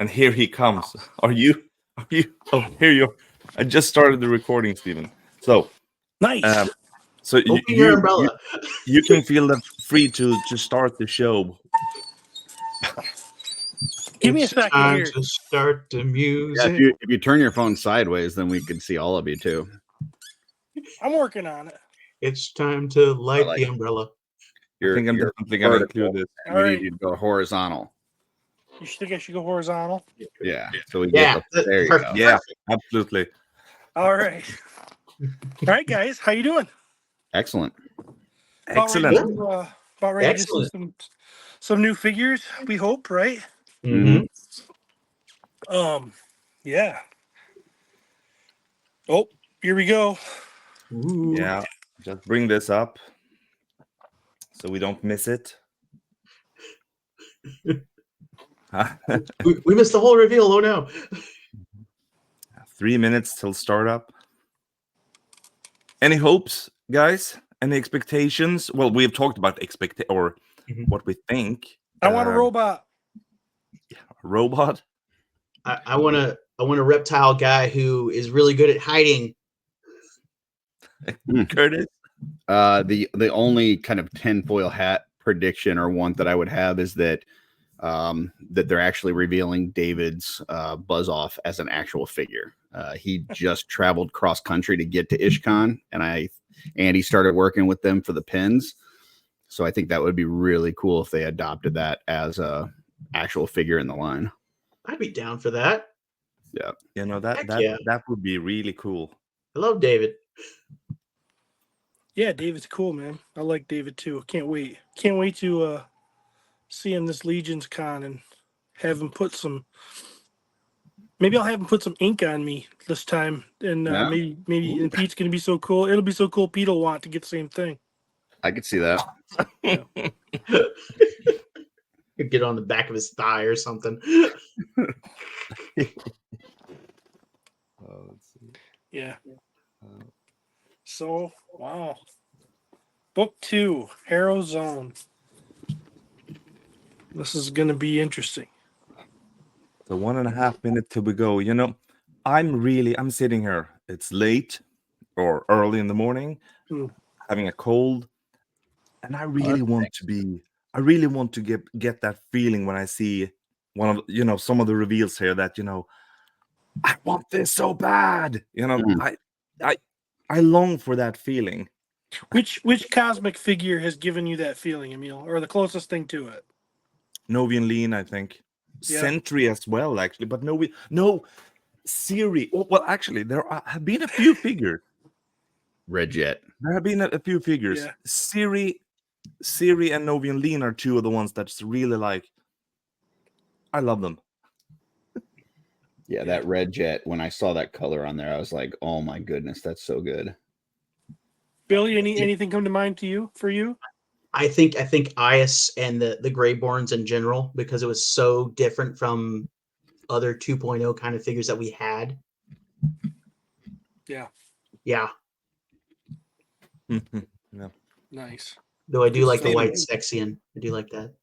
And here he comes. Are you? Oh, here you are. I just started the recording, Steven. So nice. So Open your umbrella. You can feel free to start the show. Give me a second time here. to start the music. Yeah, if you turn your phone sideways, then we can see all of you too. I'm working on it. It's time to light like the it. umbrella. I think I'm definitely going to include this. We need you to go horizontal. You think I should go horizontal? Yeah. So we Yeah, get there. You perfect. go. Yeah, absolutely. All right. All right, guys. How you doing? Excellent. Excellent. About ready to see some new figures, we hope, right? Mm-hmm. Yeah. Oh, here we go. Ooh. Yeah, just bring this up so we don't miss it. we missed the whole reveal. Oh no. 3 minutes till startup. Any hopes, guys? Any expectations? Well, we've talked about what we think. I want a robot. Yeah, a robot. I want a reptile guy who is really good at hiding. Curtis. The only kind of tinfoil hat prediction or one that I would have is that that they're actually revealing David's Buzz Off as an actual figure. He just traveled cross country to get to IshCon, and he started working with them for the pins. So I think that would be really cool if they adopted that as a actual figure in the line. I'd be down for that. Yeah, you know that would be really cool. I love David. Yeah, David's cool, man. I like David too. Can't wait to see him this Legion's Con and have him put some. Maybe I'll have him put some ink on me this time, and maybe and Pete's gonna be so cool. It'll be so cool. Pete'll want to get the same thing. I could see that. Get on the back of his thigh or something. Let's see. Yeah. So wow. Book 2, Harrow Zone. This is gonna be interesting. So 1.5 minutes till we go. You know, I'm sitting here. It's late or early in the morning, having a cold, and I really want to get that feeling when I see one of some of the reveals here that I want this so bad. I long for that feeling. Which cosmic figure has given you that feeling, Emil, or the closest thing to it? Novian Lean, I think. Yeah. Sentry as well, actually, but no Siri. Oh, well, actually, there have been a few figures. Red Jet. There have been a few figures. Yeah. Siri and Novian Lean are two of the ones that's really like. I love them. Yeah, that Red Jet. When I saw that color on there, I was like, "Oh my goodness, that's so good." Billy, anything come to mind for you? I think Ias and the Greyborns in general, because it was so different from other 2.0 kind of figures that we had. Yeah. Yeah. Yeah. Nice. Though I do like the white Sphexian. I do like that.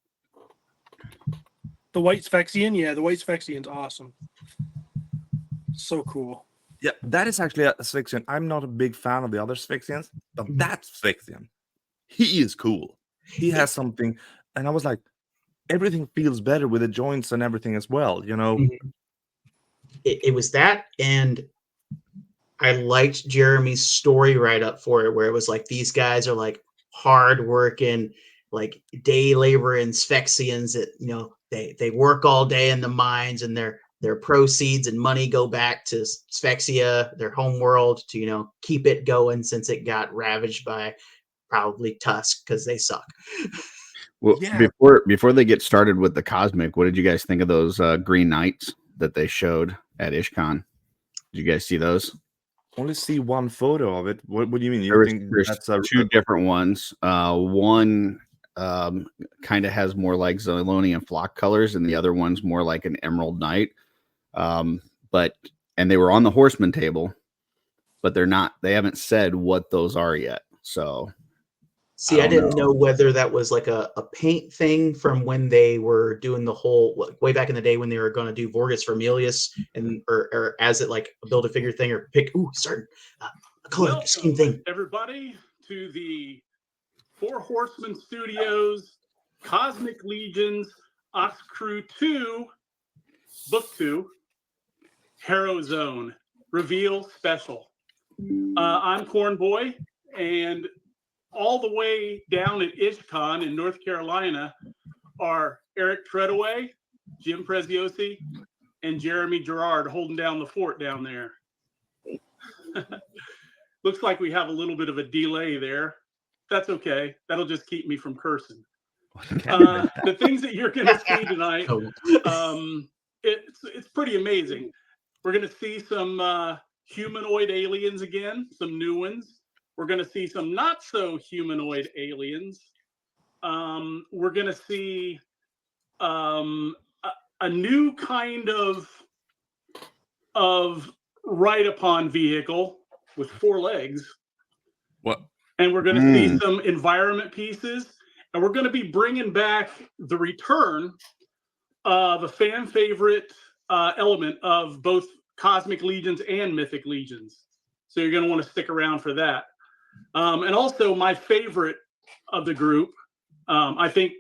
The white Sphexian? Yeah, the white Sphexian's awesome. So cool. Yeah, that is actually a Sphexian. I'm not a big fan of the other Sphexians, but that Sphexian, he is cool. He has something, and I was like, everything feels better with the joints and everything as well, It was that, and I liked Jeremy's story write-up for it, where it was like, these guys are like hard-working, like day laboring Sphexians that, they work all day in the mines, and their proceeds and money go back to Sphexia, their home world, to, keep it going since it got ravaged by probably Tusk, because they suck. Well, Yeah. before they get started with the Cosmic, what did you guys think of those Green Knights that they showed at IshCon? Did you guys see those? Only see one photo of it. What do you mean? There's two different ones. One kind of has more like Zilonian flock colors, and the other one's more like an Emerald Knight. And they were on the Horseman table, but they haven't said what those are yet. So See, I didn't know whether that was like a paint thing from when they were doing the whole way back in the day when they were going to do Vorgus Vermilius and or as it like a build a figure thing or pick certain a color scheme thing. Everybody to the Four Horsemen Studios Cosmic Legions OxKrewe 2 Book 2 Harrow Zone Reveal Special. I'm Corn Boy, and all the way down at IshCon in North Carolina are Eric Treadaway, Jim Preziosi, and Jeremy Gerard holding down the fort down there. Looks like we have a little bit of a delay there. That's okay. That'll just keep me from cursing. The things that you're going to see tonight, it's pretty amazing. We're going to see some humanoid aliens again, some new ones. We're going to see some not so humanoid aliens. We're going to see a new kind of ride upon vehicle with 4 legs. What? And we're going to see some environment pieces. And we're going to be bringing back the return of a fan favorite element of both Cosmic Legions and Mythic Legions. So you're going to want to stick around for that. And also my favorite of the group. I think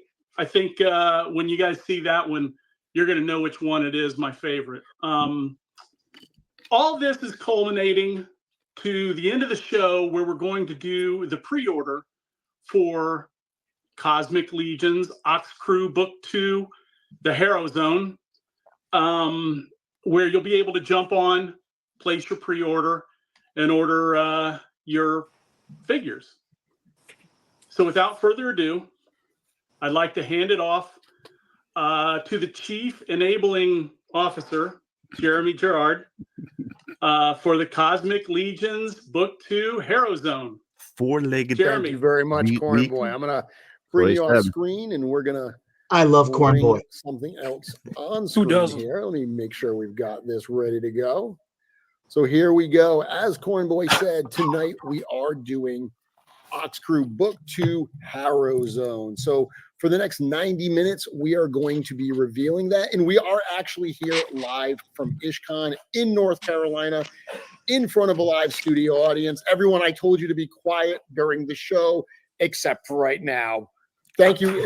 when you guys see that one, you're going to know which one it is my favorite. All this is culminating to the end of the show where we're going to do the pre-order for Cosmic Legions OxKrewe Book 2, the Harrow Zone, where you'll be able to jump on, place your pre-order, and order your figures. So without further ado, I'd like to hand it off to the Chief Enabling Officer, Jeremy Gerard, for the Cosmic Legions Book 2 Harrow Zone. 4-legged. Jeremy. Thank you very much, Corn Boy. I'm going to bring you on screen, and we're going to I love Corn Boy. Something else on screen here. Let me make sure we've got this ready to go. So here we go. As Corn Boy said, tonight we are doing OxKrewe Book 2 Harrow Zone. So for the next 90 minutes, we are going to be revealing that. And we are actually here live from IshCon in North Carolina in front of a live studio audience. Everyone, I told you to be quiet during the show, except for right now. Thank you.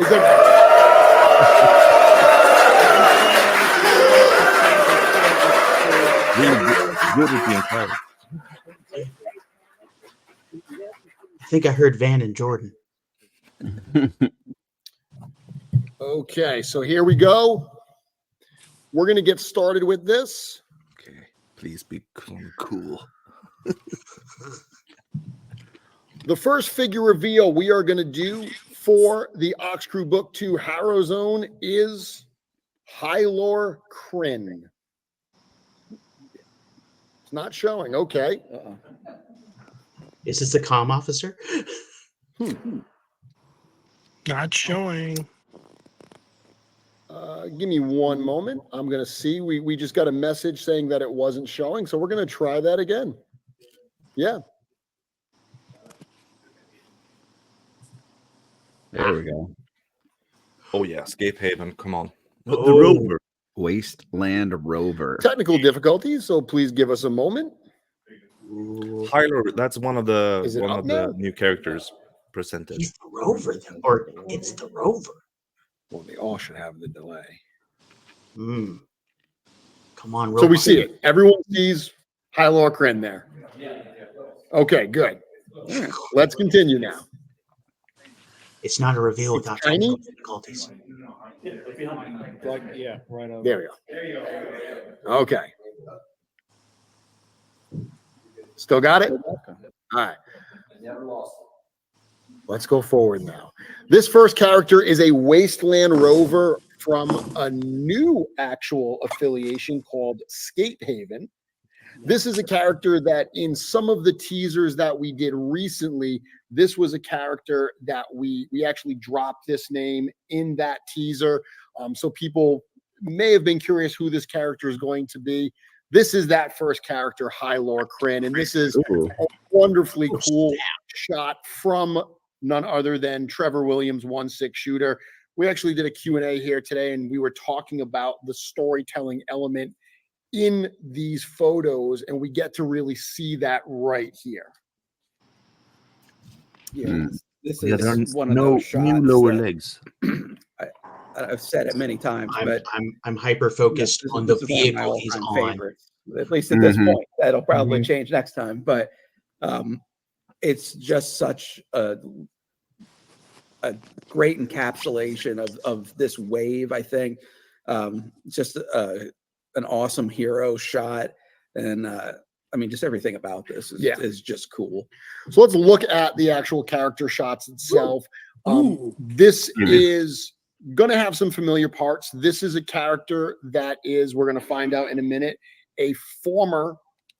Good at being quiet. I think I heard Van and Jordan. Okay, so here we go. We're going to get started with this. Okay, please be cool. The first figure reveal we are going to do for the OxKrewe Book 2 Harrow Zone is Hylor Kren. It's not showing. Okay. Is this the comm officer? Not showing. Give me one moment. I'm going to see. We just got a message saying that it wasn't showing, so we're going to try that again. Yeah. There we go. Oh yeah, Escape Haven. Come on. The Rover. Wasteland Rover. Technical difficulties, so please give us a moment. Hylor, that's one of the Is it one up of now? the new characters presented. He's the rover, or it's the rover. Well, they all should have the delay. Come on, So we see it. Everyone sees Hylor Kren there. Okay, good. Let's continue now. It's not a reveal without tiny? technical difficulties. Yeah, right over. There we go. Okay. Still got it? All right. Let's go forward now. This first character is a Wasteland Rover from a new actual affiliation called Skate Haven. This is a character that in some of the teasers that we did recently, this was a character that we actually dropped this name in that teaser. So people may have been curious who this character is going to be. This is that first character, Hylor Kren, and this is a wonderfully cool shot from none other than Trevor Williams, 1/6 shooter. We actually did a Q&A here today, and we were talking about the storytelling element in these photos, and we get to really see that right here. Yeah, this Yeah, there are is one of no those shots new lower that legs. I've said it many times, but I'm hyper focused on the this is one of my vehicle he's all-time on. favorites. At least at this Mhm. point, that'll probably change next time. But it's just such a great encapsulation of this wave. I think just an awesome hero shot, and I mean, just everything about this is just cool. So let's look at the actual character shots itself. This is going to have some familiar parts. This is a character that is, we're going to find out in a minute, a former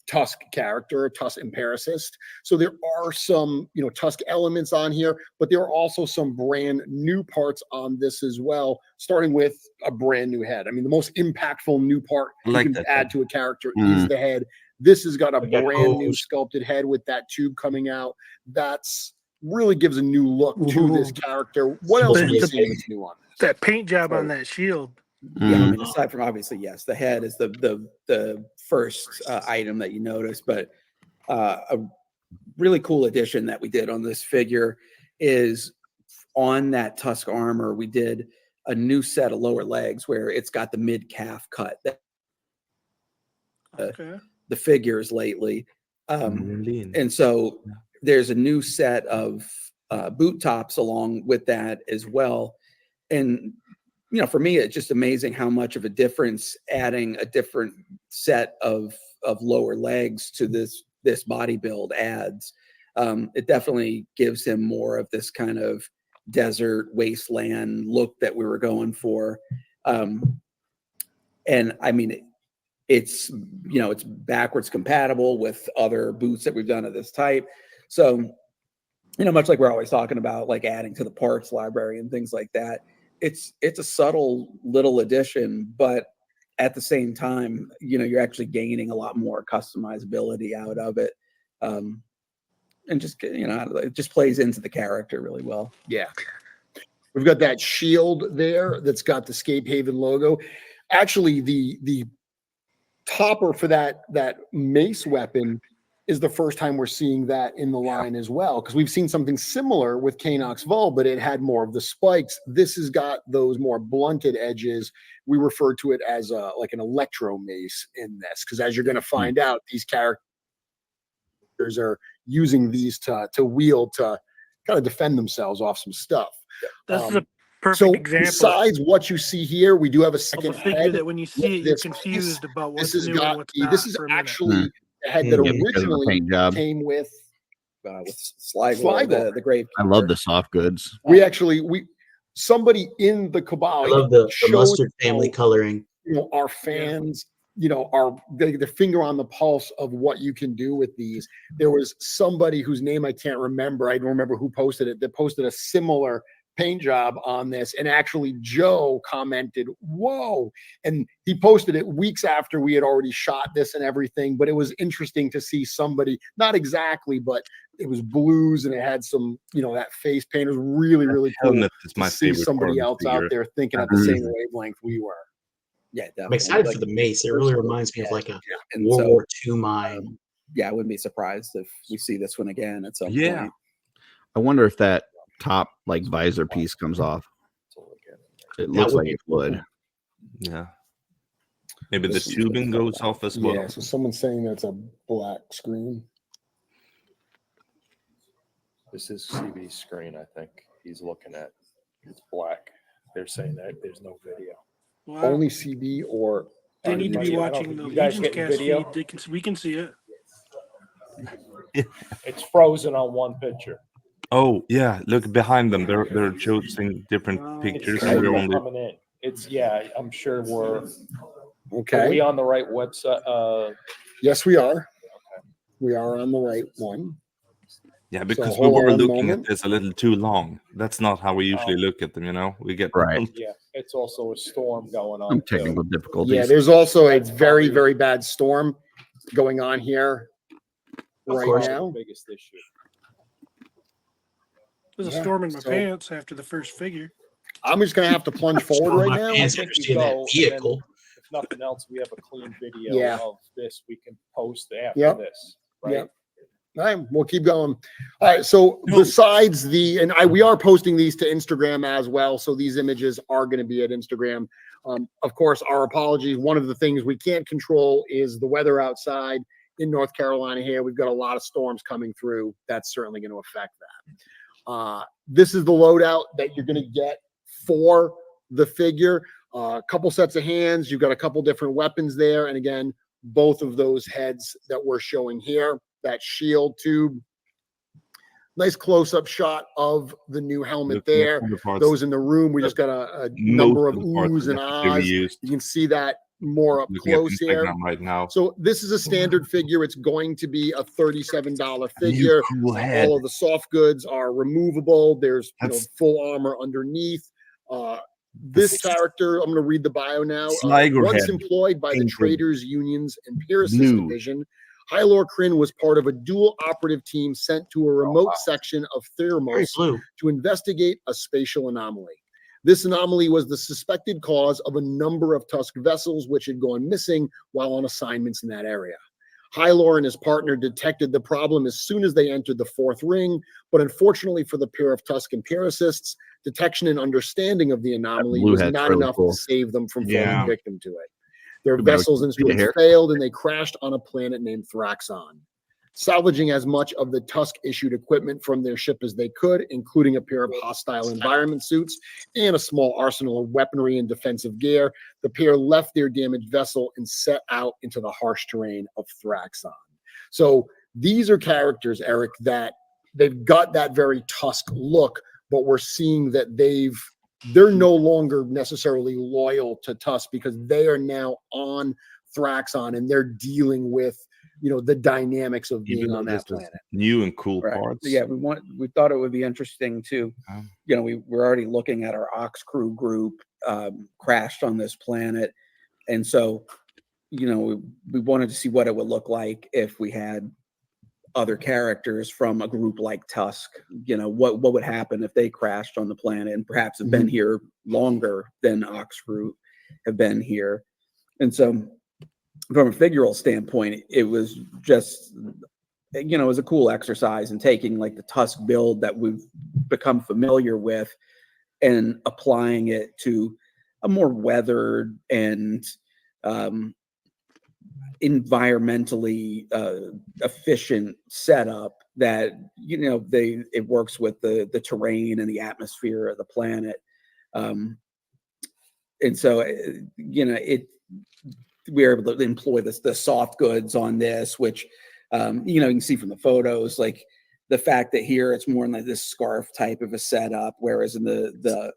Tusk character, a Tusk empiricist. So there are some, Tusk elements on here, but there are also some brand new parts on this as well, starting with a brand new head. I mean, the most impactful new part you can add to a character is the head. This has got a brand new sculpted head with that tube coming out. That's really gives a new look to this character. What else are you seeing that's new on this? That paint job on that shield. Yeah, I mean, aside from obviously, yes, the head is the first item that you notice, but a really cool addition that we did on this figure is on that Tusk armor. We did a new set of lower legs where it's got the mid calf cut. The figures lately, and so there's a new set of boot tops along with that as well, and for me, it's just amazing how much of a difference adding a different set of lower legs to this body build adds. It definitely gives him more of this kind of desert wasteland look that we were going for. And I mean, it's backwards compatible with other boots that we've done of this type. So, much like we're always talking about, like adding to the parts library and things like that. It's a subtle little addition, but at the same time, you're actually gaining a lot more customizability out of it. And just, it just plays into the character really well. Yeah. We've got that shield there that's got the Scape Haven logo. Actually, the topper for that mace weapon is the first time we're seeing that in the line as well, because we've seen something similar with Cainox Vol, but it had more of the spikes. This has got those more blunted edges. We refer to it as like an electro mace in this, because as you're going to find out, these characters are using these to wield to kind of defend themselves off some stuff. That's a perfect example. Besides what you see here, we do have a second figure that when you see it, you're confused about what's new and what's not. This is actually the head that originally came with Sligo, the grave. I love the soft goods. Somebody in the Cabal. I love the mustard family coloring. Our fans, are the finger on the pulse of what you can do with these. There was somebody whose name I can't remember. I don't remember who posted it. That posted a similar paint job on this, and actually Joe commented, "Whoa!" And he posted it weeks after we had already shot this and everything. But it was interesting to see somebody, not exactly, but it was blues and it had some, that face paint. It was really, really cool to see somebody else out there thinking at the same wavelength we were. Yeah, definitely. I'm excited for the mace. It really reminds me of like a World War II mine. I wouldn't be surprised if we see this one again at some point. I wonder if that top visor piece comes off. It looks like it would. Yeah. Maybe the tubing goes off as well. Yeah, so someone's saying that's a black screen. This is CB's screen, I think he's looking at. It's black. They're saying that there's no video. Wow. Only CB or They need to be watching the Legion's cast feed. We can see it. It's frozen on one picture. Oh yeah, look behind them. They're choosing different pictures. And we're only coming in. It's I'm sure we're okay. Are we on the right website? Yes, we are. Okay. We are on the right one. Yeah, because we were looking at this a little too long. That's not how we usually look at them. We get right. Yeah, it's also a storm going on. Some technical difficulties. Yeah, there's also a very, very bad storm going on here right now. The biggest issue. There's a Yeah, storm in my so- pants after the first figure. I'm just going to have to plunge forward right My now. pants think after we seeing that go, and vehicle. If nothing else, we have a clean video Yeah. of this we can post after Yep. this. Right? Yep. All right, we'll keep going. All right, so besides we are posting these to Instagram as well, so these images are going to be at Instagram. Of course, our apologies. One of the things we can't control is the weather outside in North Carolina here. We've got a lot of storms coming through. That's certainly going to affect that. This is the loadout that you're going to get for the figure. A couple sets of hands. You've got a couple different weapons there. And again, both of those heads that we're showing here, that shield tube. Nice close-up shot of the new helmet Looking at there. some of the parts, Those in the room, we just got a most number of the parts oohs are and definitely ahs. reused. You can see that more up Looking at close here. Instagram right now. So this is a standard figure. It's going to be a $37 New figure. cool head. All of the soft goods are removable. There's That's- full armor underneath. This character, I'm going to read the bio now. Sligo Once head. employed by the Painted Traders Unions and Pierce's blue. division, Hylor Kren was part of a dual operative team sent to a remote section of Very Thermos blue. to investigate a spatial anomaly. This anomaly was the suspected cause of a number of Tusk vessels which had gone missing while on assignments in that area. Hylor and his partner detected the problem as soon as they entered the fourth ring, but unfortunately for the pair of Tusk empiricists, detection and understanding of the anomaly blue was head's not really enough cool. to save them from Yeah. falling victim to it. Their Good, man. vessels See the instruments hair? failed and they crashed on a planet named Thraxon. Salvaging as much of the Tusk-issued equipment from their ship as they could, including a pair of hostile environment suits and a small arsenal of weaponry and defensive gear, the pair left their damaged vessel and set out into the harsh terrain of Thraxon. So these are characters, Eric, that they've got that very Tusk look, but we're seeing that they're no longer necessarily loyal to Tusk because they are now on Thraxon and they're dealing with the dynamics of being Even on though that this is planet. new and cool Right. parts. Yeah, we thought it would be interesting to, Um, we're already looking at our OxKrewe group crashed on this planet, and so we wanted to see what it would look like if we had other characters from a group like Tusk. What would happen if they crashed on the planet and perhaps have been here longer than OxKrewe have been here, and so. From a figural standpoint, it was just, it was a cool exercise in taking like the Tusk build that we've become familiar with and applying it to a more weathered and environmentally efficient setup that, it works with the terrain and the atmosphere of the planet. And so, we were able to employ the soft goods on this, which you can see from the photos, like the fact that here it's more like this scarf type of a setup, whereas in the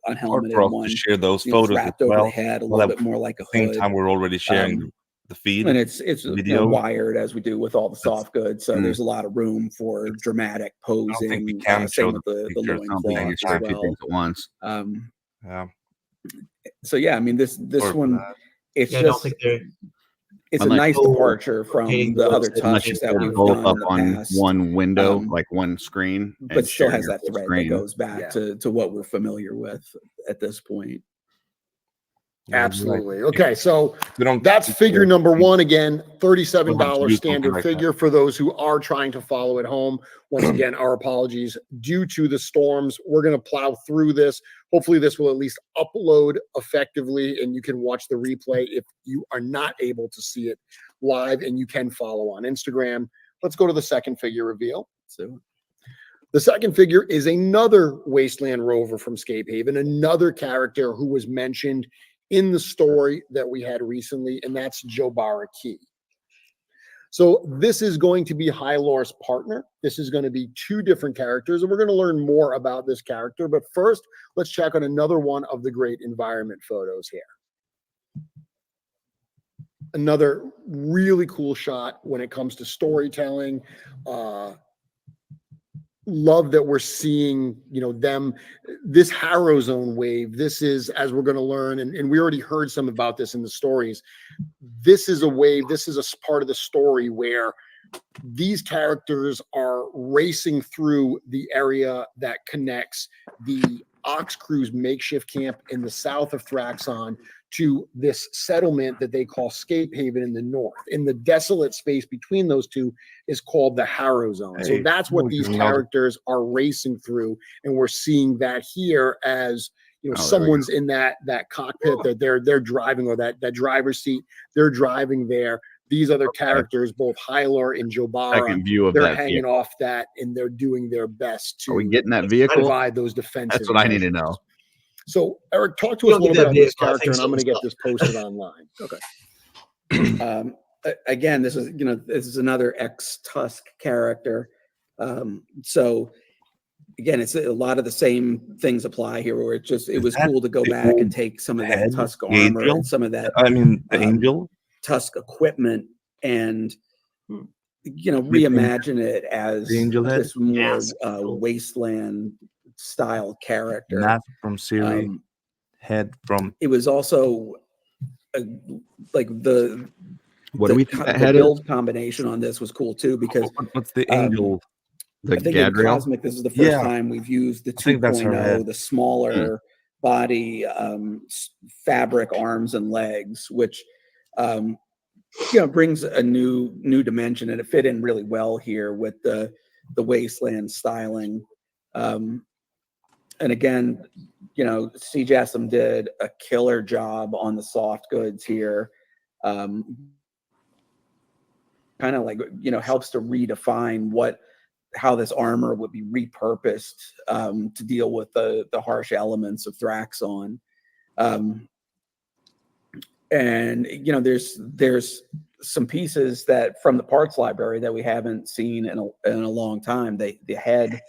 hard unhelmeted for us one, to share those it's photos as wrapped over well. the head a Well, little at bit more like a the same hood. time, we're already sharing the feed. And it's video. wired as we do with all the soft goods, so there's a lot of room for dramatic I don't think we posing. can show Same with the pictures. I don't think loincloth it's as trying Two well. things at once. Yeah. So yeah, I mean this Sorry for one, that. it's Yeah, I don't just think they're. it's a Unless- nice departure from Hating the the other website, Unless you Tusks Tusk that pull we've both done up in the on past. one window, Um, like one screen, but and still show has your that full thread screen. that goes back to what we're familiar with at this point. Yeah, you're right. Absolutely. Okay, so We don't. that's figure number one. Again, We'll have to do $37 something standard like that. figure for those who are trying to follow at home. Once again, our apologies due to the storms. We're going to plow through this. Hopefully this will at least upload effectively and you can watch the replay if you are not able to see it live, and you can follow on Instagram. Let's go to the second figure reveal. So The second figure is another Wasteland rover from Scape Haven, another character who was mentioned in the story that we had recently, and that's Joara Key. So this is going to be Hylor's partner. This is going to be two different characters, and we're going to learn more about this character. But first, let's check on another one of the great environment photos here. Another really cool shot when it comes to storytelling. Love that we're seeing, this Harrow zone wave. This is, as we're going to learn, and we already heard some about this in the stories. This is a wave. This is a part of the story where these characters are racing through the area that connects the OxKrewe's makeshift camp in the south of Thraxon to this settlement that they call Scape Haven in the north. In the desolate space between those two is called the Harrow Zone. So that's what these characters are racing through, and we're seeing that here as someone's in that cockpit that they're driving, or that driver's seat. They're driving there. These other characters, both Hylor and Joara, they're hanging off that, and they're doing their best to Are we getting that vehicle? Provide those defensive. That's what I need to know. So, Eric, talk to us a little bit on this character, and I'm going to get this posted online. Okay. Again, this is another ex-Tusk character. So, again, it's a lot of the same things apply here, where it was cool to go back and take some of that Tusk armor and some of that. The angel. Tusk equipment and reimagine it as this more Wasteland style character. Mask from Siri, head from. It was also like the build combination on this was cool too, because what's the angel? I think in Cosmic, this is the first time we've used the 2.0, the smaller body, fabric arms and legs, which brings a new dimension, and it fit in really well here with the Wasteland styling. And again, CJSM did a killer job on the soft goods here. Kind of like helps to redefine how this armor would be repurposed to deal with the harsh elements of Thraxon. And there's some pieces that from the parts library that we haven't seen in a long time. The head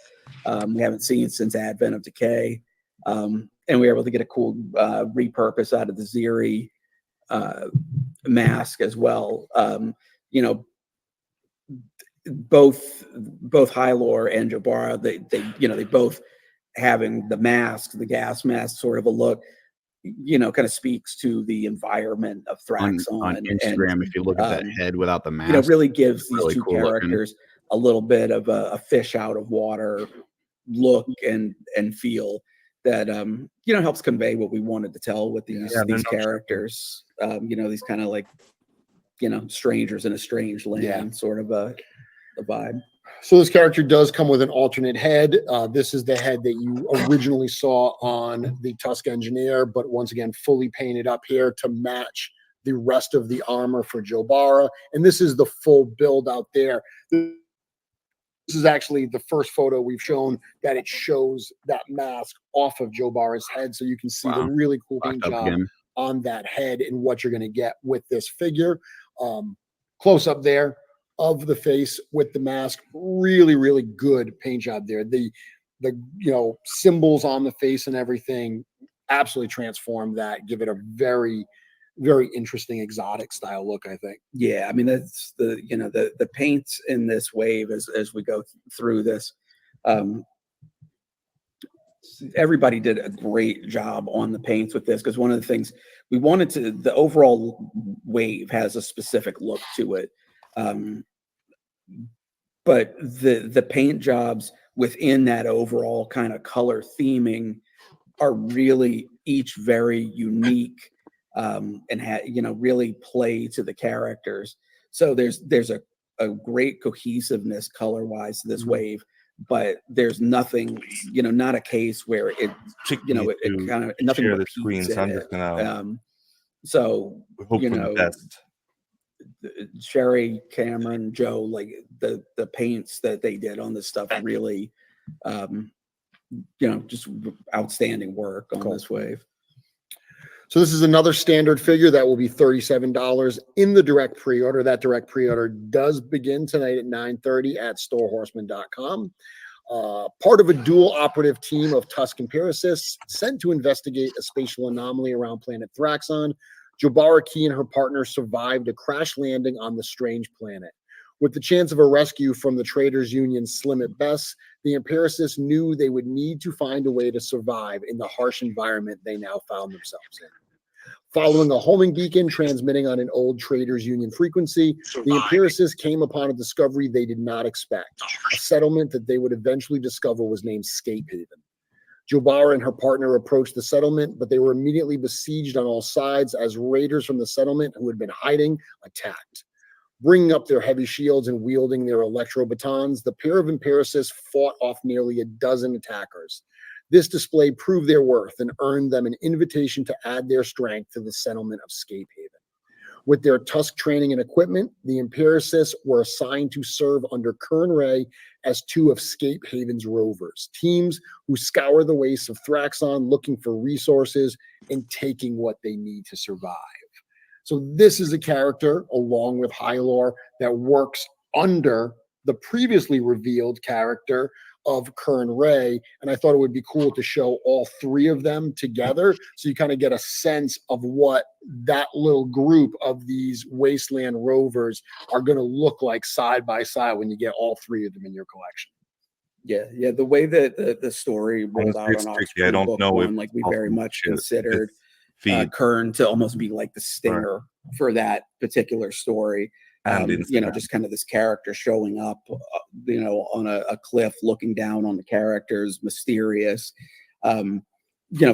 we haven't seen since Advent of Decay, and we were able to get a cool repurpose out of the Ziri mask as well. Both Hylor and Joara, they both having the mask, the gas mask sort of a look, kind of speaks to the environment of Thraxon. On Instagram, and, if you look at that head without the mask, really gives these two cool characters a little bit of a fish out of water look and feel that helps convey what we wanted to tell with these characters. These kind of like strangers in a strange land, sort of a vibe. So this character does come with an alternate head. This is the head that you originally saw on the Tusk Engineer, but once again, fully painted up here to match the rest of the armor for Joara. And this is the full build out there. This is actually the first photo we've shown that it shows that mask off of Joara's head. So you can see the really cool paint job on that head and what you're going to get with this figure. Close up there of the face with the mask, really, really good paint job there. The symbols on the face and everything absolutely transform that, give it a very, very interesting exotic style look, I think. Yeah, I mean, that's the paints in this wave as we go through this. Everybody did a great job on the paints with this, because one of the things we wanted to, the overall wave has a specific look to it. But the paint jobs within that overall kind of color theming are really each very unique, and really play to the characters. So there's a great cohesiveness color wise to this wave, but there's nothing, not a case where it kind of nothing share the repeats screen. So I'm in just gonna so hope for the best. Sherry, Cameron, Joe, like the paints that they did on this stuff really, just outstanding work on this wave. So this is another standard figure that will be $37 in the direct pre-order. That direct pre-order does begin tonight at 9:30 at storehorseman.com. Part of a dual operative team of Tusk empiricists sent to investigate a spatial anomaly around planet Thraxon, Joara Key and her partner survived a crash landing on the strange planet. With the chance of a rescue from the Traders Union slim at best, the empiricists knew they would need to find a way to survive in the harsh environment they now found themselves in. Following a homing beacon transmitting on an old Traders Union frequency, the empiricists came upon a discovery they did not expect. A settlement that they would eventually discover was named Scape Haven. Joara and her partner approached the settlement, but they were immediately besieged on all sides as raiders from the settlement who had been hiding attacked. Bringing up their heavy shields and wielding their electro batons, the pair of empiricists fought off nearly a dozen attackers. This display proved their worth and earned them an invitation to add their strength to the settlement of Scape Haven. With their tusk training and equipment, the empiricists were assigned to serve under Kern as two of Scape Haven's rovers, teams who scour the wastes of Thraxon looking for resources and taking what they need to survive. So this is a character, along with Hylor, that works under the previously revealed character of Kern, and I thought it would be cool to show all three of them together, so you kind of get a sense of what that little group of these Wasteland rovers are going to look like side by side when you get all three of them in your collection. Yeah. The way that the story rolled out on OxKrewe, I don't book know one, like we very much considered Kern to almost be like the stinger for that particular story. Just kind of this character showing up, on a cliff, looking down on the characters, mysterious,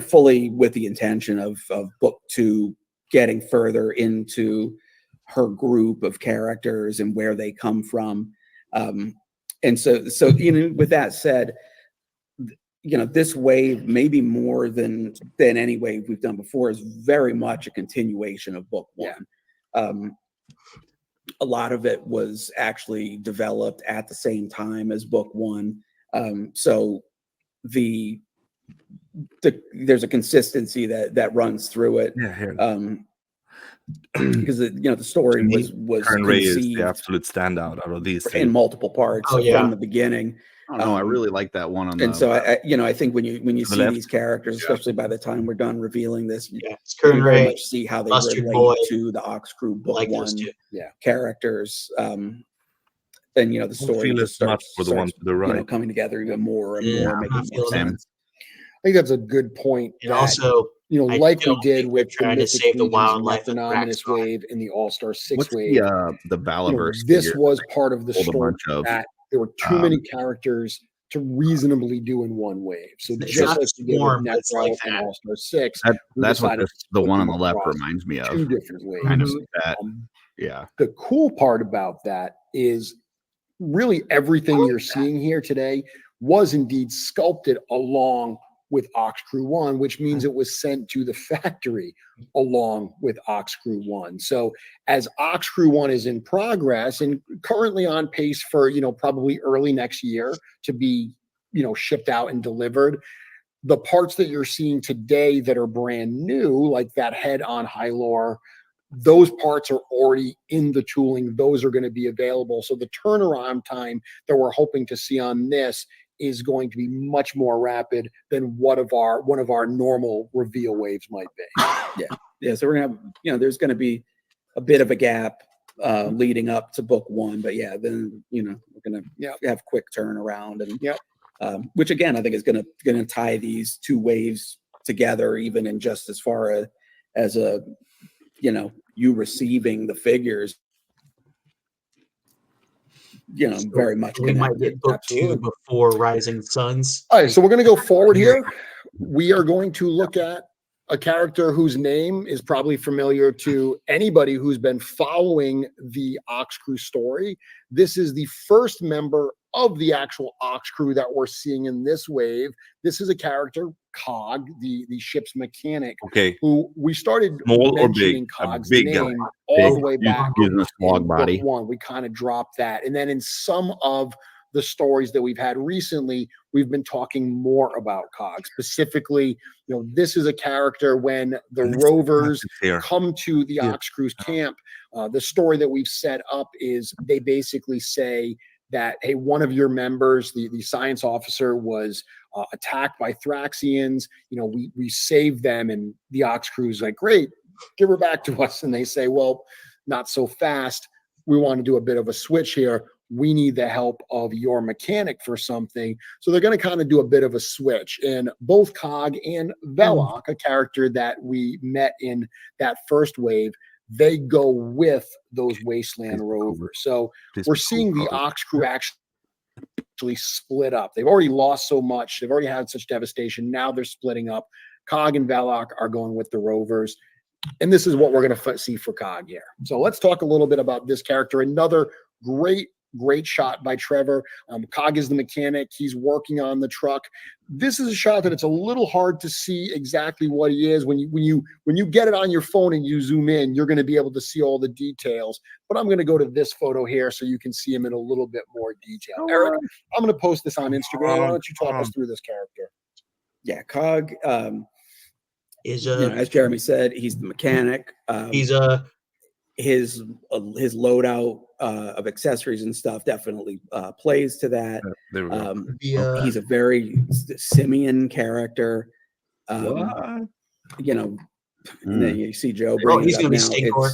fully with the intention of book 2 getting further into her group of characters and where they come from. And so with that said, this wave, maybe more than any wave we've done before, is very much a continuation of book 1. A lot of it was actually developed at the same time as book 1. So there's a consistency that runs through it. Because the story was Kern is the absolute standout out of these in multiple parts from the beginning. I really like that one on and so I think when you see these characters, especially by the time we're done revealing this, you very much see how they relate to the OxKrewe book 1 characters. And the story just starts for the one to the right, coming together even more and more, making more sense. I think that's a good point. And also, like we did with trying to save the wildlife Phenomenous wave in the All-Star 6 wave. The Valaverse. This was part of the story that there were too many characters to reasonably do in one wave. So it's just not as we did with Necro and All-Star 6, that's what the one on the left reminds me of. 2 different waves. Kind of that. The cool part about that is really everything you're seeing here today was indeed sculpted along with OxKrewe 1, which means it was sent to the factory along with OxKrewe 1. So as OxKrewe 1 is in progress and currently on pace for, probably early next year to be, shipped out and delivered, the parts that you're seeing today that are brand new, like that head on Hylor, those parts are already in the tooling. Those are going to be available. So the turnaround time that we're hoping to see on this is going to be much more rapid than one of our normal reveal waves might be. Yeah. So we're gonna have, there's going to be a bit of a gap leading up to book 1, but then we're going to have quick turnaround and which again I think is going to tie these 2 waves together, even in just as far as you receiving the figures. Very much. We might get book 2 before Rising Suns. All right, so we're going to go forward here. We are going to look at a character whose name is probably familiar to anybody who's been following the OxKrewe story. This is the first member of the actual OxKrewe that we're seeing in this wave. This is a character, Kogg, the ship's mechanic, who we started mentioning Cogg's name all the way back in book 1. We kind of dropped that. And then in some of the stories that we've had recently, we've been talking more about Kogg. Specifically, this is a character when the rovers come to the OxKrewe's camp. The story that we've set up is they basically say that, hey, one of your members, the science officer, was attacked by Thraxians. We saved them, and the OxKrewe's like, great, give her back to us. And they say, well, not so fast. We want to do a bit of a switch here. we need the help of your mechanic for something. So they're going to kind of do a bit of a switch. And both Kogg and Velok, a character that we met in that first wave, they go with those Wasteland rovers. So we're seeing the OxKrewe actually split up. They've already lost so much. They've already had such devastation. Now they're splitting up. Kogg and Velok are going with the rovers. And this is what we're going to see for Kogg here. So let's talk a little bit about this character. Another great shot by Trevor. Kogg is the mechanic. He's working on the truck. This is a shot that it's a little hard to see exactly what he is. When you get it on your phone and you zoom in, you're going to be able to see all the details. But I'm going to go to this photo here so you can see him in a little bit more detail. Eric, I'm going to post this on Instagram. Why don't you talk us through this character? Yeah, Kogg Is as Jeremy said, he's the mechanic. he's his loadout of accessories and stuff definitely plays to that. There we go. He's a very simian character. You know, and then you see Joe. he's going to be Stinkor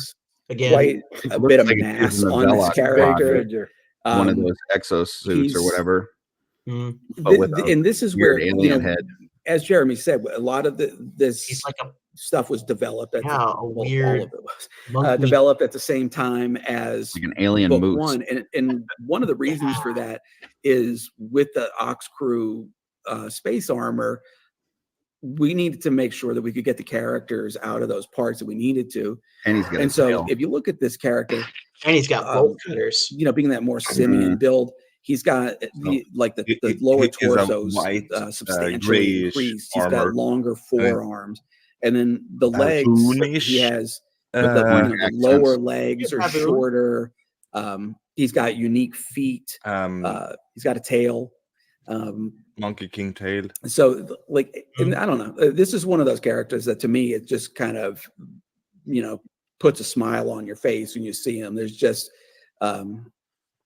again. Quite a bit of mass on this character. One of those exosuits or whatever. And this is where alien head. As Jeremy said, a lot of this He's like stuff was developed at weird all of it was developed at the same time as like an alien book moose. one. And one of the reasons for that is with the OxKrewe space armor, we needed to make sure that we could get the characters out of those parts that we needed to. And so if you look at this character, and he's got bolt cutters, you know, being that more simian build, he's got the lower torso substantially increased. He's got longer forearms, and then the legs he has. The lower legs are shorter. He's got unique feet. He's got a tail. Monkey King tail. So, and I don't know. This is one of those characters that, to me, it just kind of, puts a smile on your face when you see him. There's just,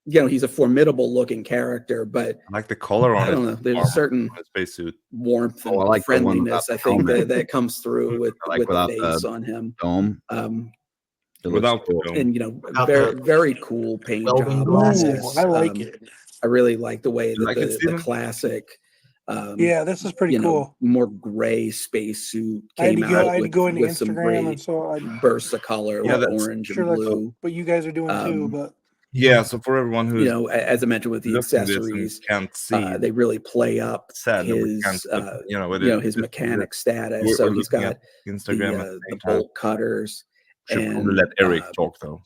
he's a formidable looking character, but I like the color on it. I don't know. There's a certain spacesuit warmth and friendliness, I think, that comes through with the face on him. Dome. Without the dome. And very cool paint job. I like it. I really like the way that the classic. This is pretty cool. More gray spacesuit I had came to out go into with some Instagram great and saw bursts of color, like orange and blue. But you guys are doing too. But so for everyone who as I mentioned with the accessories, can't see, they really play up his his mechanic status. So he's got Instagram the bolt cutters. And let Eric talk though.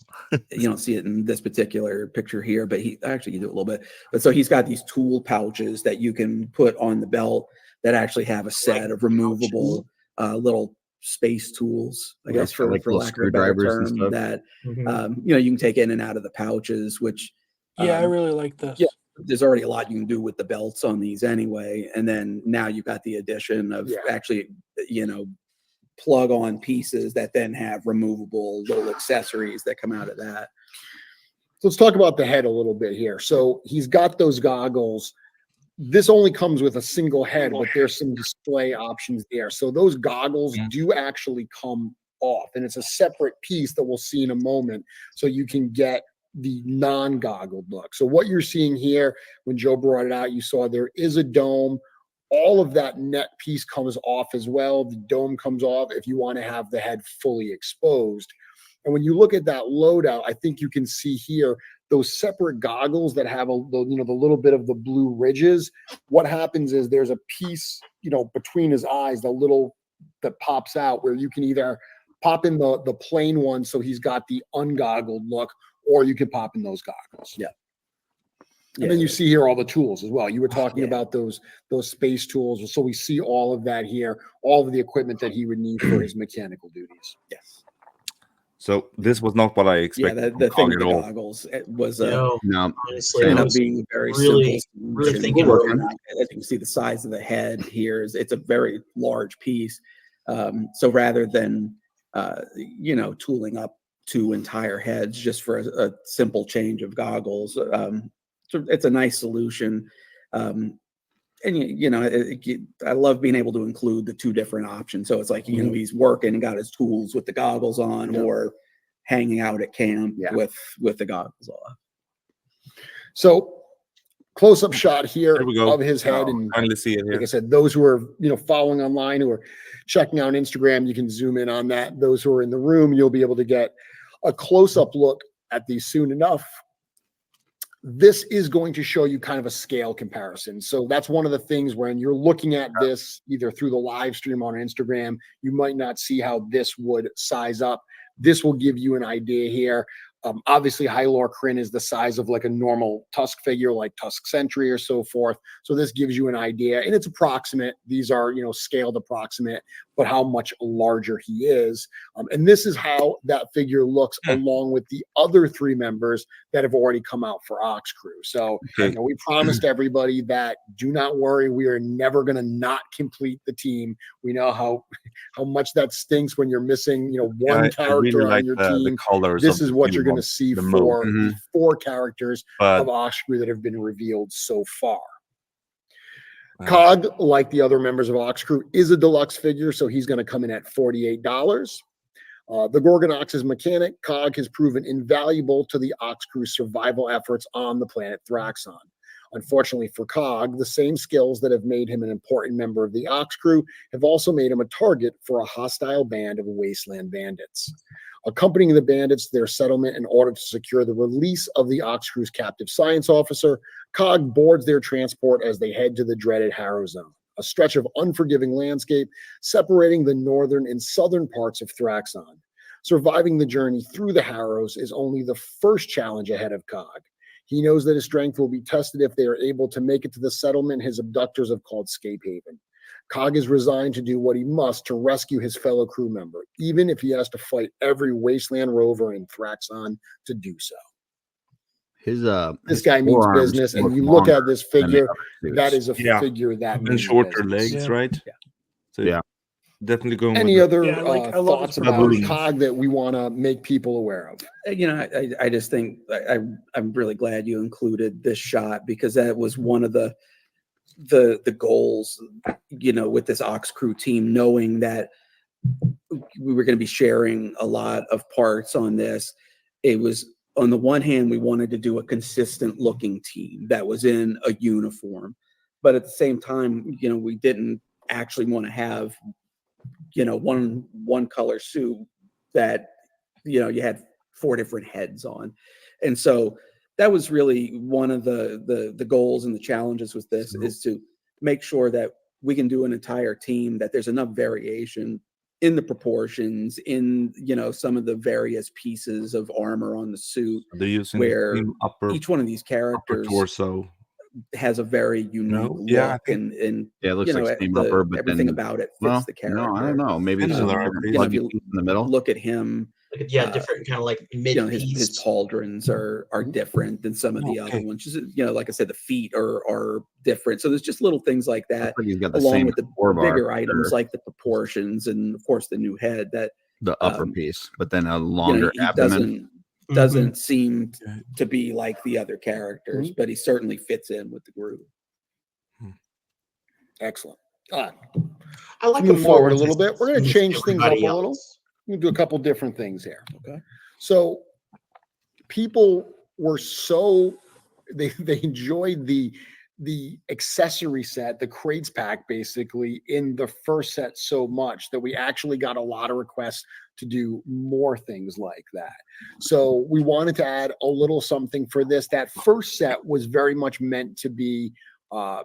You don't see it in this particular picture here, but you do a little bit. But so he's got these tool pouches that you can put on the belt that actually have a set of removable little space tools, I guess, for lack of a better term, that you can take in and out of the pouches. Which I really like this. Yeah, there's already a lot you can do with the belts on these anyway, and then now you've got the addition of actually plug on pieces that then have removable little accessories that come out of that. So let's talk about the head a little bit here. So he's got those goggles. This only comes with a single head, but there's some display options there. So those goggles do actually come off, and it's a separate piece that we'll see in a moment. So you can get the non-goggled look. So what you're seeing here, when Joe brought it out, you saw there is a dome. All of that net piece comes off as well. The dome comes off if you want to have the head fully exposed. And when you look at that loadout, I think you can see here those separate goggles that have the little bit of the blue ridges. What happens is there's a piece, between his eyes, the little that pops out, where you can either pop in the plain one, so he's got the ungoggled look, or you can pop in those goggles. Yeah. And then you see here all the tools as well. You were talking about those space tools. So we see all of that here, all of the equipment that he would need for his mechanical duties. Yes. So this was not what I expected. Yeah, the thing with the goggles, it was honestly, ended up being very really thinking about it. As you can see, the size of the head here it's a very large piece. So rather than tooling up 2 entire heads just for a simple change of goggles, it's a nice solution. And I love being able to include the 2 different options. So it's like, he's working and got his tools with the goggles on, or hanging out at camp with the goggles off. So close-up shot here There we go. of his head. And Finally see it like I here. said, those who are, following online, who are checking out Instagram, you can zoom in on that. Those who are in the room, you'll be able to get a close-up look at these soon enough. This is going to show you kind of a scale comparison. So that's one of the things when you're looking at this either through the live stream on Instagram, you might not see how this would size up. This will give you an idea here. Obviously, Hylor Kren is the size of like a normal Tusk figure, like Tusk Sentry or so forth. So this gives you an idea, and it's approximate. These are, scaled approximate, but how much larger he is. And this is how that figure looks along with the other 3 members that have already come out for OxKrewe. So we promised everybody that do not worry, we are never going to not complete the team. We know how much that stinks when you're missing, one character really on your team. This is what you're going to see for the 4 characters of OxKrewe that have been revealed so far. Kogg, like the other members of OxKrewe, is a deluxe figure, so he's going to come in at $48. The Gorgonox's mechanic, Kogg, has proven invaluable to the OxKrewe survival efforts on the planet Thraxon. Unfortunately for Kogg, the same skills that have made him an important member of the OxKrewe have also made him a target for a hostile band of Wasteland bandits. Accompanying the bandits to their settlement in order to secure the release of the OxKrewe's captive science officer, Kogg boards their transport as they head to the dreaded Harrow zone, a stretch of unforgiving landscape separating the northern and southern parts of Thraxon. Surviving the journey through the Harrows is only the first challenge ahead of Kogg. He knows that his strength will be tested if they are able to make it to the settlement his abductors have called Scape Haven. Kogg is resigned to do what he must to rescue his fellow crew member, even if he has to fight every Wasteland rover in Thraxon to do so. This guy means business, and you look at this figure, that is a figure that and means shorter business. legs, right? Yeah. So definitely going. Any other I love thoughts his about proportions. Kogg that we want to make people aware of? I just think I'm really glad you included this shot, because that was one of the goals, with this OxKrewe team, knowing that we were going to be sharing a lot of parts on this. It was, on the one hand, we wanted to do a consistent looking team that was in a uniform, but at the same time, we didn't actually want to have, one color suit that, you had 4 different heads on. And so that was really one of the goals and the challenges with this, is to make sure that we can do an entire team, that there's enough variation in the proportions, in, some of the various pieces of armor on the suit, They're using where each one of these characters torso has a very unique look, yeah, and it looks like steam upper, but everything then, about it fits the character. No, I don't know. Maybe And some similarities. plug If you in the middle. look at him, different kind of like mid his pauldrons are different than some of the other ones. Just, like I said, the feet are different. So there's just little things like that, Looks like he's got the along same with the core bar, bigger for items, sure. like the proportions, and of course the new head, that The upper piece, but then a longer he abdomen. doesn't seem to be like the other characters, but he certainly fits in with the group. Excellent. All right. I like Move him more forward a little bit. We're going to than change things up a everybody little. else. We're going to do a couple different things here. Okay. So people were they enjoyed the accessory set, the crates pack, basically, in the first set so much that we actually got a lot of requests to do more things like that. So we wanted to add a little something for this. That first set was very much meant to be a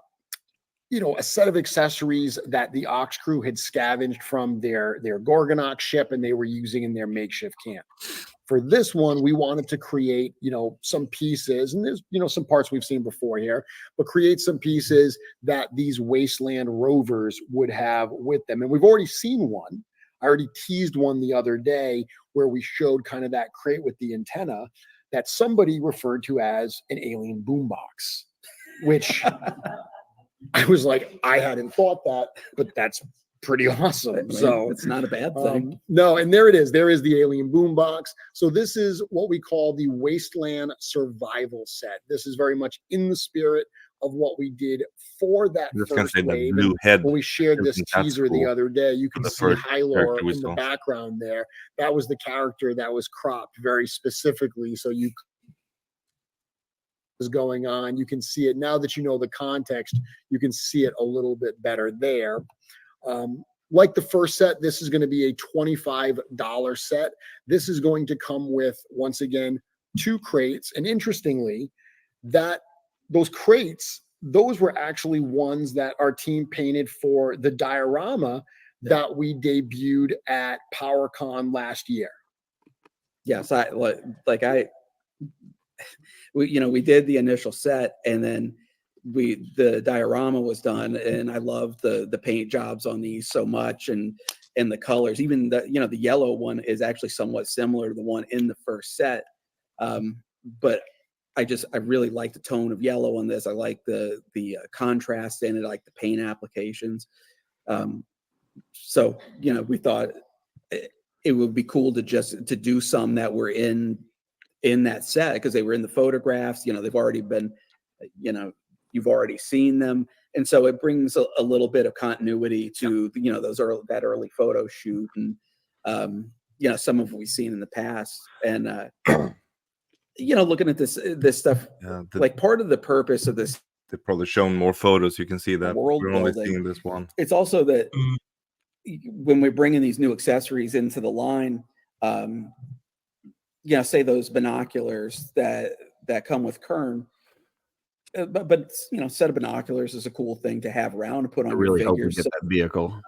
set of accessories that the OxKrewe had scavenged from their Gorgonox ship, and they were using in their makeshift camp. For this one, we wanted to create, some pieces, and there's, some parts we've seen before here, but create some pieces that these Wasteland rovers would have with them. And we've already seen one. I already teased one the other day where we showed kind of that crate with the antenna that somebody referred to as an alien boombox, which I was like, I hadn't thought that, but that's pretty awesome. So it's not a bad thing. No, and there it is. There is the alien boombox. So this is what we call the Wasteland survival set. This is very much in the spirit of what we did for that first wave. Blue head. When we shared this teaser the other day, you can see Hylor in the saw. background there. That was the character that was cropped very specifically, so you is going on. You can see it now that you know the context. You can see it a little bit better there. Like the first set, this is going to be a $25 set. This is going to come with, once again, 2 crates. And interestingly, those crates, those were actually ones that our team painted for the diorama that we debuted at PowerCon last year. Yes, we did the initial set, and then the diorama was done, and I loved the paint jobs on these so much, and the colors. Even the yellow one is actually somewhat similar to the one in the first set, but I really like the tone of yellow on this. I like the contrast in it. I like the paint applications. So we thought it would be cool to do some that were in that set, because they were in the photographs. They've already been, you've already seen them, and so it brings a little bit of continuity to that early photo shoot, and some of what we've seen in the past, and looking at this stuff, like part of the purpose of this, they've probably shown more photos. You can see that world we're only building. seeing this one. It's also that when we're bringing these new accessories into the line, say those binoculars that come with Kern, but set of binoculars is a cool thing to have around to put on I really your hope we figures. get that vehicle.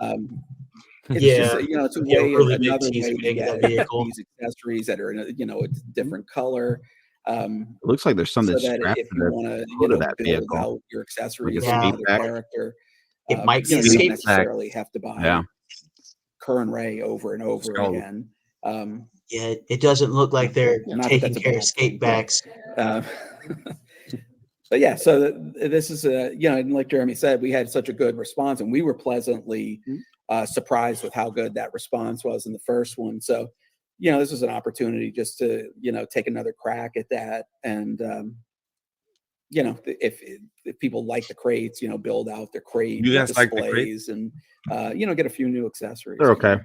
It's Yeah. it's a Yeah, way, really big another tease way for to that get vehicle. these accessories that are in a different color. It looks like there's So something that strapped if to you the want hood to of that build vehicle. out your accessories Yeah. for another pack. character, It might be you a don't skate necessarily have to buy Yeah. Kern Ray over and over Skull. again. Yeah, it doesn't look like they're Not that taking that's a care bad of skate thing, backs. But yeah, so this is and like Jeremy said, we had such a good response, and we were pleasantly surprised with how good that response was in the first one. So, this is an opportunity just to take another crack at that, and if people like the crates, build out their crate You guys like the displays, and get a few new accessories. They're okay.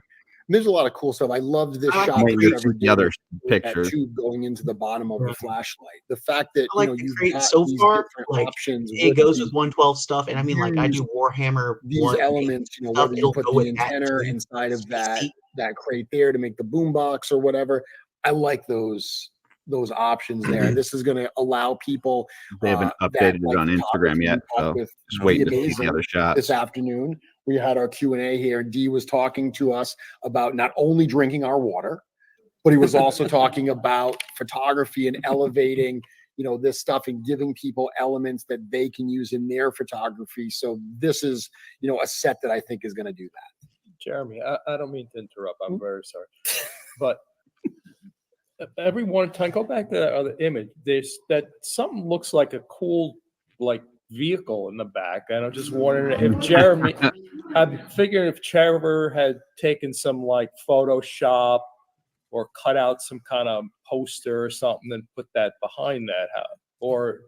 There's a lot of cool stuff. I loved this I like shot the that crate. Trevor The did other with that pictures. tube going into the bottom of Yeah. the flashlight. The fact that I like the you've crate got so these far. different Like options. it with goes the- with 112 stuff, and I mean, like I do use Warhammer these 1 elements, stuff. whether you It'll put go the with that antenna too. inside of Easy. that crate there to make the boombox or whatever. I like those options there. This is going to allow people. They haven't that updated it like on Instagram photography. yet, We talked so with just waiting to see Amazing the other shots. this afternoon. We had our Q&A here, and Dee was talking to us about not only drinking our water, but he was also talking about photography and elevating, this stuff and giving people elements that they can use in their photography. So this is, a set that I think is going to do that. Jeremy, I don't mean to interrupt. I'm very sorry. But every one time, go back to that other image. There's that something looks like a cool, vehicle in the back. And I'm just wondering if Jeremy, I'm figuring if Trevor had taken some Photoshop or cut out some kind of poster or something and put that behind that, or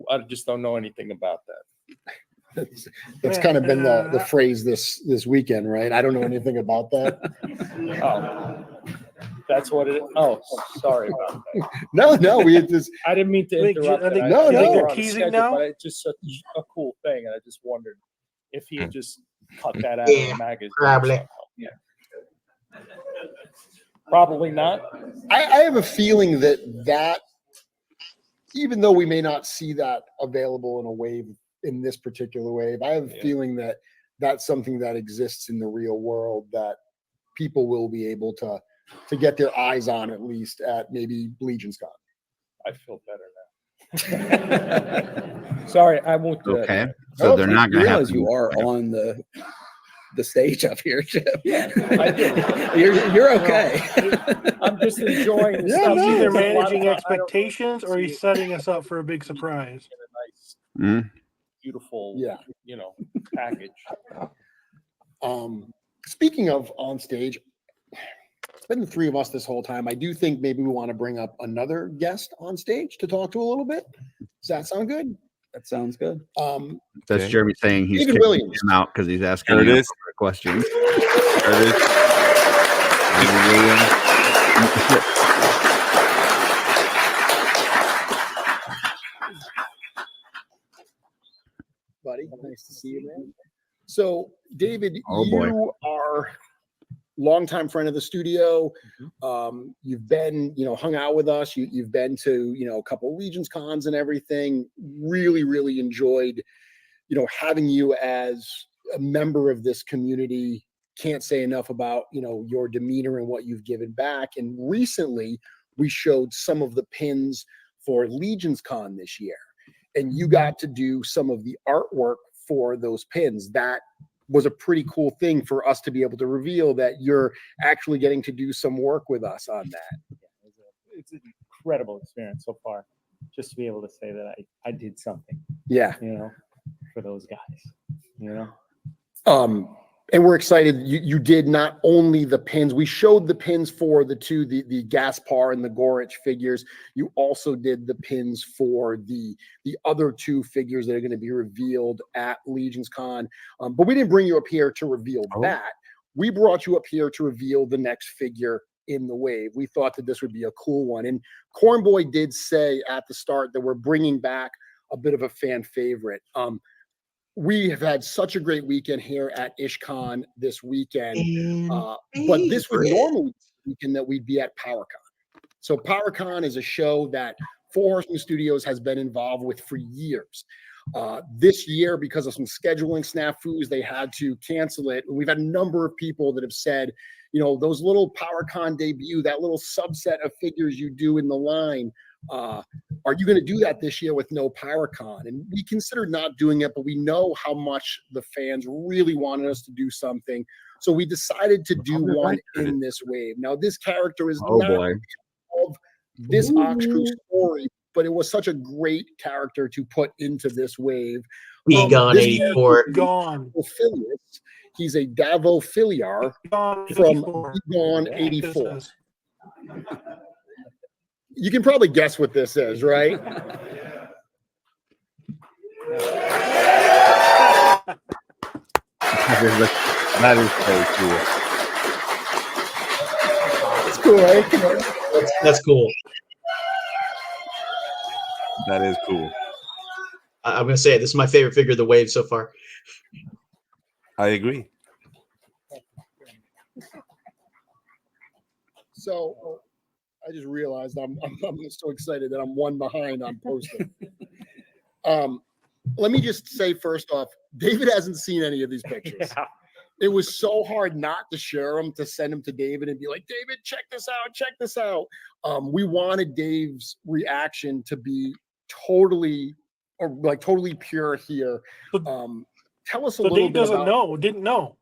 I just don't know anything about that. That's kind of been the phrase this weekend, right? I don't know anything about that. Oh, that's what it is. Oh, sorry about that. No, we had this. I didn't mean to interrupt. I think No, they're no. teasing now. But it's just such a cool thing, and I just wondered if he had just cut that out of the magazine. Probably. Yeah. Probably not. I have a feeling that even though we may not see that available in a wave, in this particular wave, I have a feeling that that's something that exists in the real world that people will be able to get their eyes on, at least at maybe Legion's Con. I feel better now. Sorry, I won't. Okay, so they're not You going to have realize to. you are on the stage up here, Chip. Yeah, I do. You're okay. I'm just enjoying. He's either managing expectations or he's setting us up for a big surprise. In a nice, Mm. beautiful, package. Speaking of on stage, it's been the three of us this whole time. I do think maybe we want to bring up another guest on stage to talk to a little bit. Does that sound good? That sounds good. That's Okay. Jeremy saying he's David kicking Williams. him out because he's asking There it you is. questions. There it is. Nice to see you, man. So, David, Oh, boy. you are longtime friend of the studio. You've been, hung out with us. You've been to, a couple of Legions cons and everything. Really, really enjoyed, having you as a member of this community. Can't say enough about, your demeanor and what you've given back. And recently we showed some of the pins for Legions Con this year, and you got to do some of the artwork for those pins. That was a pretty cool thing for us to be able to reveal that you're actually getting to do some work with us on that. Yeah, it's an incredible experience so far, just to be able to say that I did something. Yeah, for those guys. And we're excited. You did not only the pins. We showed the pins for the Gaspar and the Gorich figures. You also did the pins for the other two figures that are going to be revealed at Legions Con. But we didn't bring you up here to reveal that. We brought you up here to reveal the next figure in the wave. We thought that this would be a cool one. And Cornboy did say at the start that we're bringing back a bit of a fan favorite. We have had such a great weekend here at IshCon this weekend, but this was normally the weekend that we'd be at PowerCon. So PowerCon is a show that Four Horsemen Studios has been involved with for years. This year, because of some scheduling snafus, they had to cancel it. We've had a number of people that have said, those little PowerCon debut, that little subset of figures you do in the line, are you going to do that this year with no PowerCon? And we considered not doing it, but we know how much the fans really wanted us to do something. So we decided to do one in this wave. Now, this character is not of this OxKrewe story, but it was such a great character to put into this wave. Egon 84. Gone. He's a Davophiliar from Egon 84. You can probably guess what this is, right? That is so cool. It's cool, right? That's cool. That is cool. I'm going to say it. This is my favorite figure of the wave so far. I agree. So I just realized I'm so excited that I'm one behind on posting. Let me just say first off, David hasn't seen any of these pictures. Yeah. It was so hard not to share them, to send them to David and be like, David, check this out, check this out. We wanted Dave's reaction to be totally pure here. Tell us a little Dave bit about didn't know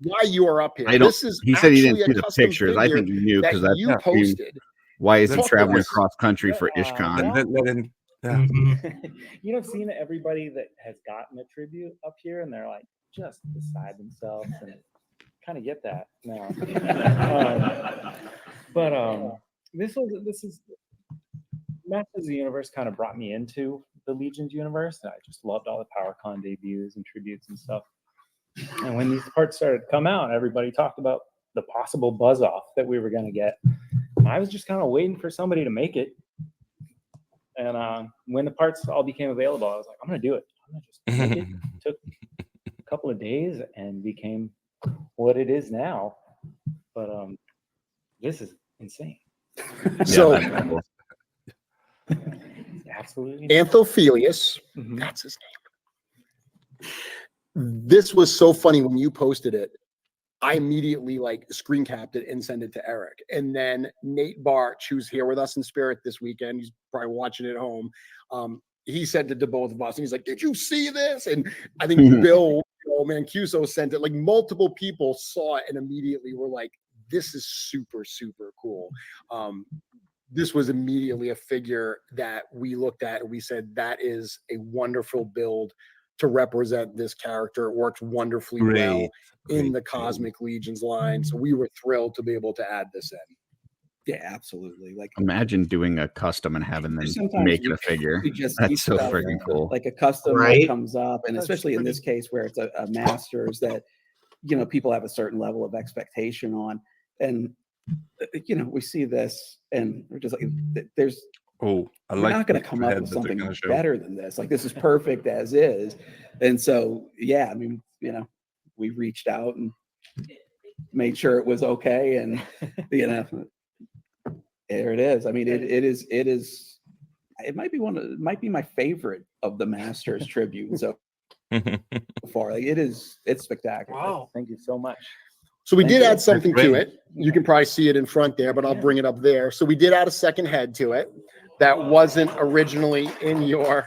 why you are up here. He said he didn't see the pictures. I think he knew because that's you posted. Why is he traveling across country for IshCon? I've seen everybody that has gotten a tribute up here, and they're like just beside themselves, and kind of get that now. This is Masters of the Universe kind of brought me into the Legions universe, and I just loved all the PowerCon debuts and tributes and stuff. And when these parts started to come out, everybody talked about the possible buzz off that we were going to get. I was just kind of waiting for somebody to make it. And when the parts all became available, I was like, I'm going to do it. I'm going to just make it. Took a couple of days and became what it is now. But this is insane. So, absolutely. Anthophilees, that's his name. This was so funny when you posted it. I immediately screen capped it and sent it to Eric. And then Nate Barch, who's here with us in spirit this weekend, he's probably watching it at home. He sent it to both of us, and he's like, "Did you see this?" And I think Bill Mancuso sent it. Multiple people saw it and immediately were like, "This is super, super cool." This was immediately a figure that we looked at and we said, "That is a wonderful build to represent this character." It works wonderfully well in the Cosmic Legions line. So we were thrilled to be able to add this in. Yeah, absolutely. Imagine doing a custom and having them make it a figure. That's so freaking cool. Like a custom that comes up, and especially in this case where it's a masters that people have a certain level of expectation on, and we see this and we're just like, there's Oh, I we're like not going the to come up head with that they're something gonna show. better than this. Like, this is perfect as is. And so, yeah, I mean, you know, we reached out and made sure it was okay. And, you know, there it is. I mean, it might be my favorite of the Masters tribute so far. Like, it's spectacular. Wow. Thank you so much. So we Thank did you. add something That's to great. it. You can probably see it in front there, but I'll bring it up there. So we did add a second head to it that wasn't originally in your.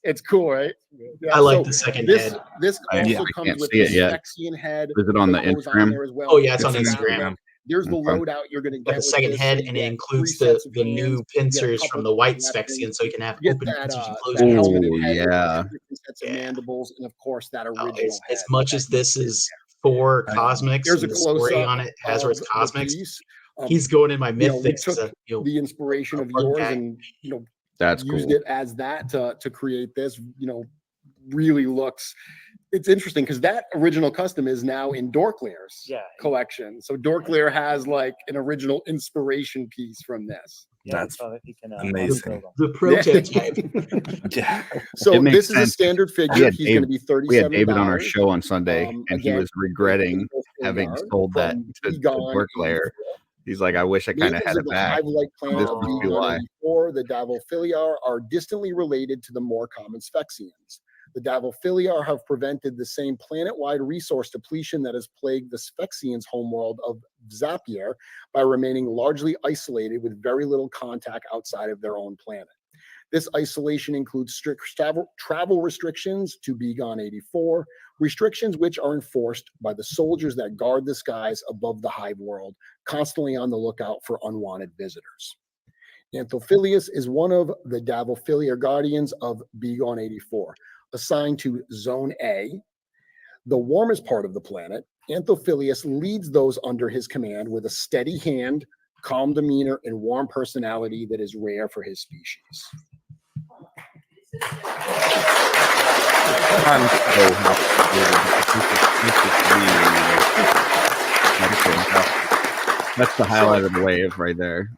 It's cool, right? Yeah, I like so the second this head. this I also can't comes with see the it yet. Sphexian head. Is it on that the goes Instagram? there as well. Oh, yeah, it's on It's on Instagram. Instagram. There's the Okay. loadout you're going to Got get the with second this. head, So you and it get includes 3 sets of the hands, new you get a pincers couple from the white weapons, Sphexian, so you can have you get open that, pincers and closed that pincers. helmeted Oh, head with yeah. different sets of Yeah. mandibles, and of course that Oh, original as head. much as this is for Cosmics Here's a and the story close-up on it has where of it's the Cosmics, piece. he's going in my You know, we Mythics took as a, the inspiration of bug yours guy. and, you know, That's used cool. it as that to create this, you know, really looks. It's interesting because that original custom is now in Dorklear's Yeah. collection. So Dorklear has like an original inspiration piece from this. Yeah, That's so that he can amazing. upload them. The prototype. Yeah. So It makes this is a sense. standard We figure. had He's going to be We had $37. David on our show on Sunday, and he Again, was regretting having sold that to Dorklear. He's like, I wish I kind of Natives had of it the back. hive-like planet This of must be why. B184, the Davophilia are distantly related to the more common Sphexians. The Davophilia have prevented the same planet-wide resource depletion that has plagued the Sphexians' homeworld of Zapier by remaining largely isolated with very little contact outside of their own planet. This isolation includes strict travel restrictions to Begon 84, restrictions which are enforced by the soldiers that guard the skies above the hive world, constantly on the lookout for unwanted visitors. Anthophilees is one of the Davophilia guardians of Begon 84, assigned to Zone A, the warmest part of the planet. Anthophilees leads those under his command with a steady hand, calm demeanor, and warm personality that is rare for his species. I'm so happy. That's the highlight of the wave right there.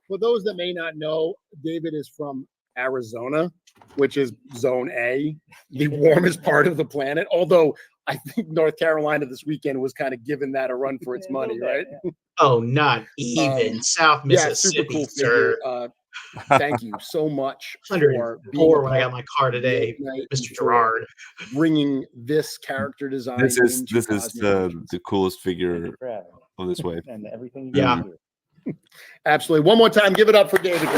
For those that may not know, David is from Arizona, which is Zone A, the warmest part of the planet. Although I think North Carolina this weekend was kind of giving that a run for its money, right? Oh, not even. South Yeah, Mississippi, super cool sir. figure. Thank you so much for being 104 when I got my car today, Midnight Mr. and for Gerard. bringing this character design. This is into Cosmic Legends. the coolest Thank figure you for having me. of this wave. And everything you Yeah. guys do. Absolutely. One more time, give it up for David.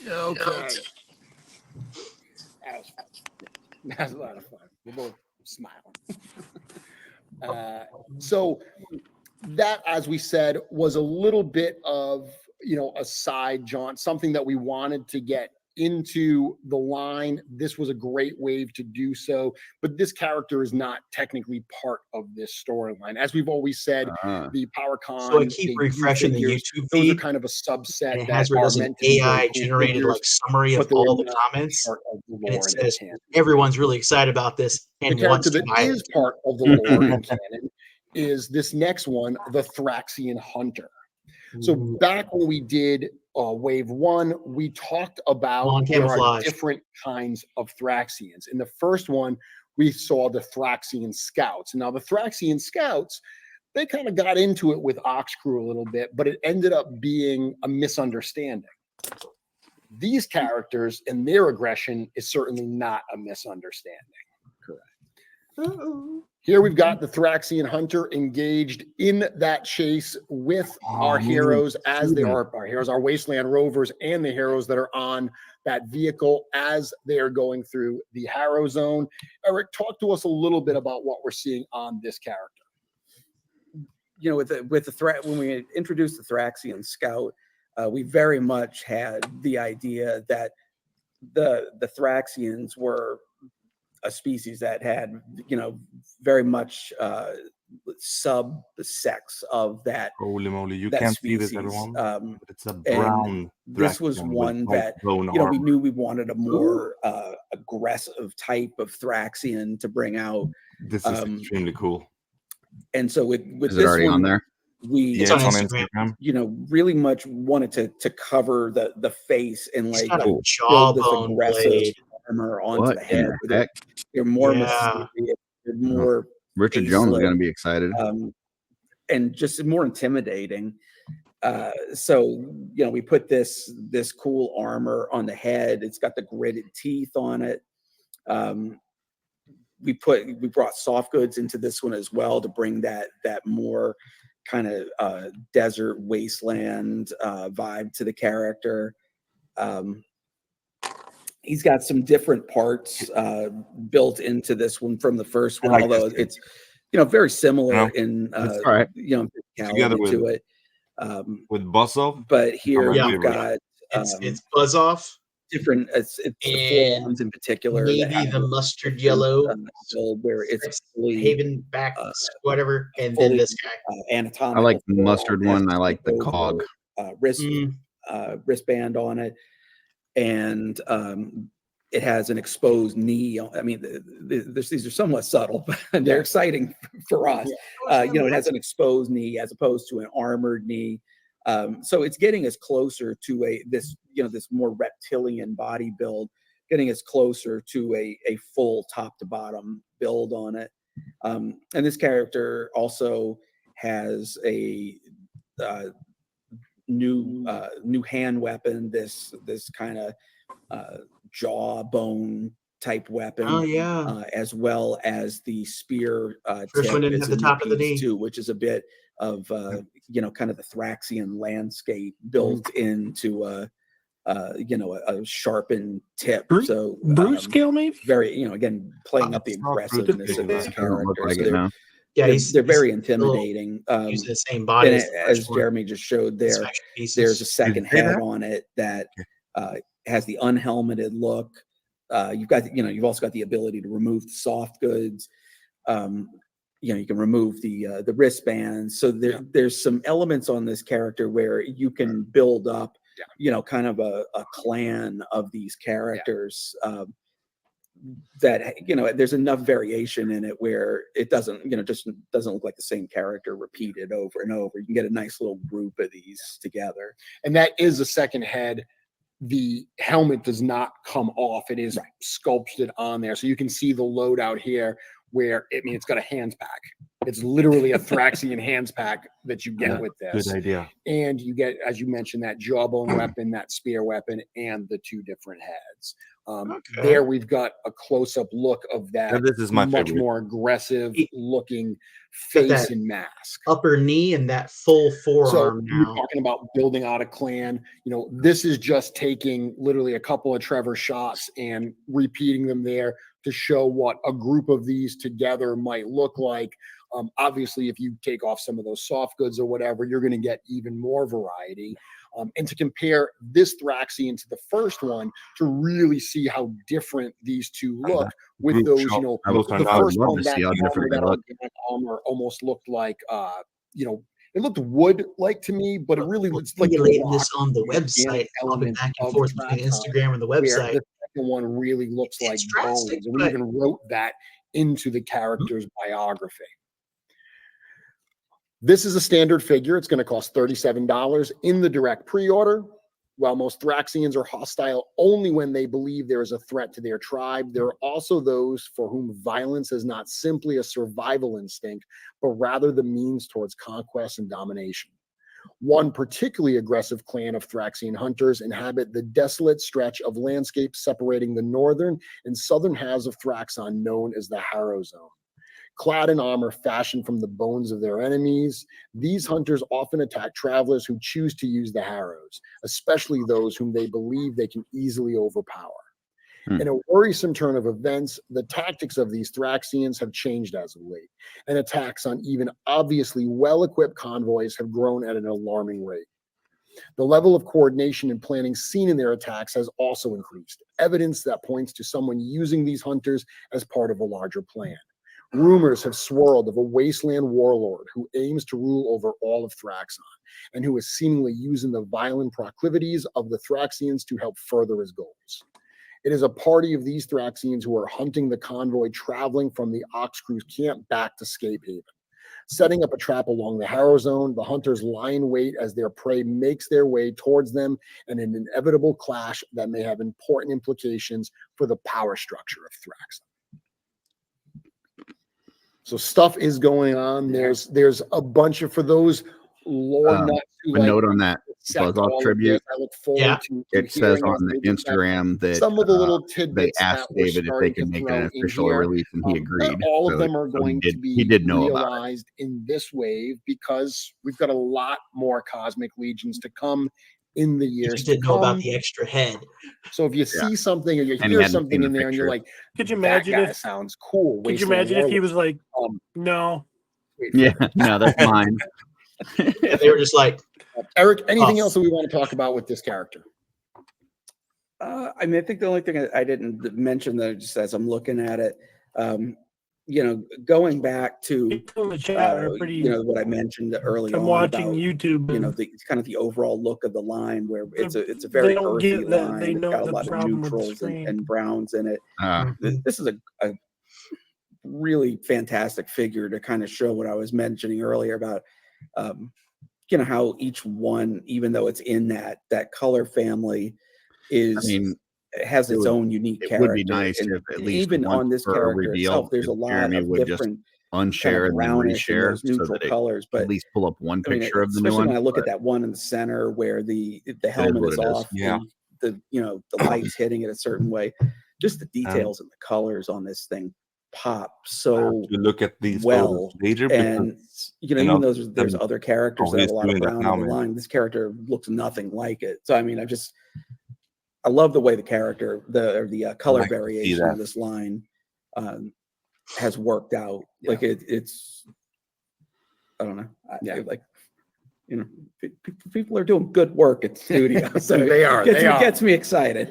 Okay. That was a lot of fun. We're both smiling. So that, as we said, was a little bit of, a side jaunt, something that we wanted to get into the line. This was a great wave to do so, but this character is not technically part of this storyline. As we've always said, the PowerCon. So I keep refreshing the figures, YouTube those are feed, kind of a subset and it that has where are there's an meant to be very AI cool generated figures, like summary but of they're all the not comments, part of the and it lore and says canon. everyone's really excited about this The and character wants to that buy is it. part of the lore and canon is this next one, the Thian Hunter. So back when we did wave 1, we talked about there are camouflage. different kinds of Thraxians. In the first one, we saw the Thraxian Scouts. Now the Thraxian Scouts, they kind of got into it with OxKrewe a little bit, but it ended up being a misunderstanding. These characters and their aggression is certainly not a misunderstanding. Correct. Here we've got the Thraxian Hunter engaged in that chase with our heroes, as they are our heroes, our Wasteland rovers, and the heroes that are on that vehicle as they are going through the Harrow zone. Eric, talk to us a little bit about what we're seeing on this character. With the threat, when we introduced the Thraxian Scout, we very much had the idea that the Thraxians were a species that had, very much subsects of that. Holy moly, you that can't see this, species. everyone. But it's a And brown this was Thraxian with one white that, bone we armor. knew we wanted a more aggressive type of Thraxian to bring out. This is extremely cool. And so with Is this it already one, on there? we Yeah, it's on Instagram. really much wanted to cover the face and He's like got a build this jawbone aggressive blade. armor onto What the in head. the heck? They're more Yeah. mysterious, they're more Richard Jones is faceless, going to be excited. and just more intimidating. So we put this cool armor on the head. It's got the gritted teeth on it. We brought soft goods into this one as well to bring that more kind of desert wasteland vibe to the character. He's got some different parts built into this one from the first one, although it's very similar in it's all right. Together physicality with, to it. With Buzzsaw, but here Yeah. we've got it's Buzz Off. different. It's the forearms in particular. that Maybe have the a mustard different, yellow, build where it's fully, Haven back, whatever, and fully, then this guy. Anatomical. I like the forearm mustard that one. I has like the over, Kogg. Wristband on it, and it has an exposed knee. I mean, these are somewhat subtle, but they're exciting for us. It has an exposed knee as opposed to an armored knee. So it's getting us closer to this more reptilian body build, getting us closer to a full top to bottom build on it. And this character also has a new hand weapon, this kind of jawbone type weapon. Oh yeah. As well as the spear. First one didn't have the top of the knee too, which is a bit of kind of the Thraxian landscape built into a sharpened tip. So brute scale, maybe very again playing up the aggressiveness of this character. So they're very intimidating. Using the same body as Jeremy just showed there. There's a second head on it that has the unhelmeted look. You've also got the ability to remove the soft goods. You can remove the wristbands. So there's some elements on this character where you can build up, kind of a clan of these characters. That there's enough variation in it where it doesn't just doesn't look like the same character repeated over and over. You can get a nice little group of these together. And that is a second head. The helmet does not come off. It is sculpted on there. So you can see the loadout here where it's got a hands pack. It's literally a Thraxian hands pack that you get with this. Good idea. And you get, as you mentioned, that jawbone weapon, that spear weapon, and the two different heads. There we've got a close-up look of that. This is my much favorite. more aggressive looking face and mask. Upper knee and that full forearm. So now. you're talking about building out a clan. This is just taking literally a couple of Trevor shots and repeating them there to show what a group of these together might look like. Obviously, if you take off some of those soft goods or whatever, you're going to get even more variety. And to compare this Thraxian to the first one to really see how different these two look with those, the first one, that organic armor almost looked like, it looked wood-like to me, but it really looks like this on the website, element back and forth between Instagram and the website. The second one really looks like bones. And we even wrote that into the character's biography. This is a standard figure. It's going to cost $37 in the direct pre-order. While most Thraxians are hostile only when they believe there is a threat to their tribe, there are also those for whom violence is not simply a survival instinct, but rather the means towards conquest and domination. One particularly aggressive clan of Thraxian hunters inhabit the desolate stretch of landscape separating the northern and southern halves of Thraxon known as the Harrow Zone. Clad in armor fashioned from the bones of their enemies, these hunters often attack travelers who choose to use the Harrows, especially those whom they believe they can easily overpower. In a worrisome turn of events, the tactics of these Thraxians have changed as of late, and attacks on even obviously well-equipped convoys have grown at an alarming rate. The level of coordination and planning seen in their attacks has also increased, evidence that points to someone using these hunters as part of a larger plan. rumors have swirled of a wasteland warlord who aims to rule over all of Thraxon, and who is seemingly using the violent proclivities of the Thraxians to help further his goals. It is a party of these Thraxians who are hunting the convoy traveling from the OxKrewe's camp back to Scape Haven. Setting up a trap along the Harrow zone, the hunters lie in wait as their prey makes their way towards them in an inevitable clash that may have important implications for the power structure of Thraxon. So stuff is going on. There's a bunch of, for those lore nuts who a note on that dissect Buzz-Off all of tribute. this, I look forward to It says hearing on as the they do that. Instagram that Some of the little they tidbits asked that we're David if they starting can to make throw an in official here. release, and he agreed. Not all of So- them are so going to be he did know about it. realized in this wave, because we've got a lot more Cosmic Legions to come in the You years just to didn't know about come. the extra head. So if you see something or you And he hear hadn't something seen in the there and you're picture. like, Could you that imagine guy if? sounds cool. Could you Wasteland imagine if he Warlord. was like, Um, no? wait for Yeah, it. no, that's mine. Yeah, they were just like, Eric, anything Oh. else that we want to talk about with this character? I mean, I think the only thing I didn't mention, though, just as I'm looking at it, you know, going back to People in the chat are pretty. you know, what I mentioned early I'm on watching about, YouTube. you know, and the kind of the overall look of the line, where it's a they very don't earthy get that. line. They It's know got a the lot of problem with the neutrals screen. and browns in it. Mhm. This is a really fantastic figure to kind of show what I was mentioning earlier about, you know, how each one, even though it's in that color family, I mean, has it its would- own unique it character. would be nice And if at least even once on this for a character reveal, itself, there's a if lot Jeremy of would just different unshare kind of and then brownish and reshare those so neutral that it colors, but at least pull up one I mean, picture of the new especially one. when I look at but that one in the center where the helmet what is it is. off, Yeah. the you know, the lights hitting it a certain way, just the details and the colors on this thing pop so You look at these well. photos later because And you know, you even know, though there's them- other characters that have he's a lot of doing that brown now, on the man. line, this character looks nothing like it. So I mean, I love the way the character, the color like to see variation that. of this line has worked out. Yeah. Like it's, I don't know. Yeah. Like, you know, people are doing good work at the studio. So They are, It they are. gets me excited.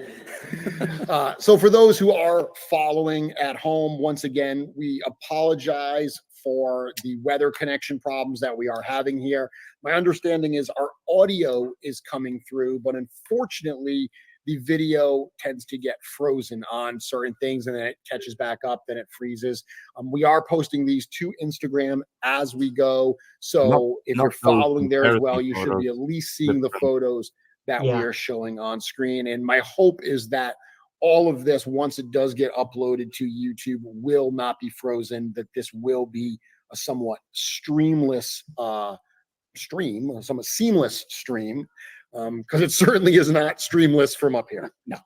So for those who are following at home, once again, we apologize for the weather connection problems that we are having here. My understanding is our audio is coming through, but unfortunately, the video tends to get frozen on certain things and then it catches back up, then it freezes. We are posting these to Instagram as we go. So if not you're those following there as well, comparison you should be photos, at least seeing the photos that we Yeah. are showing on screen. And my hope is that all of this, once it does get uploaded to YouTube, will not be frozen, that this will be a somewhat seamless stream, because it certainly is not streamless from up here. No.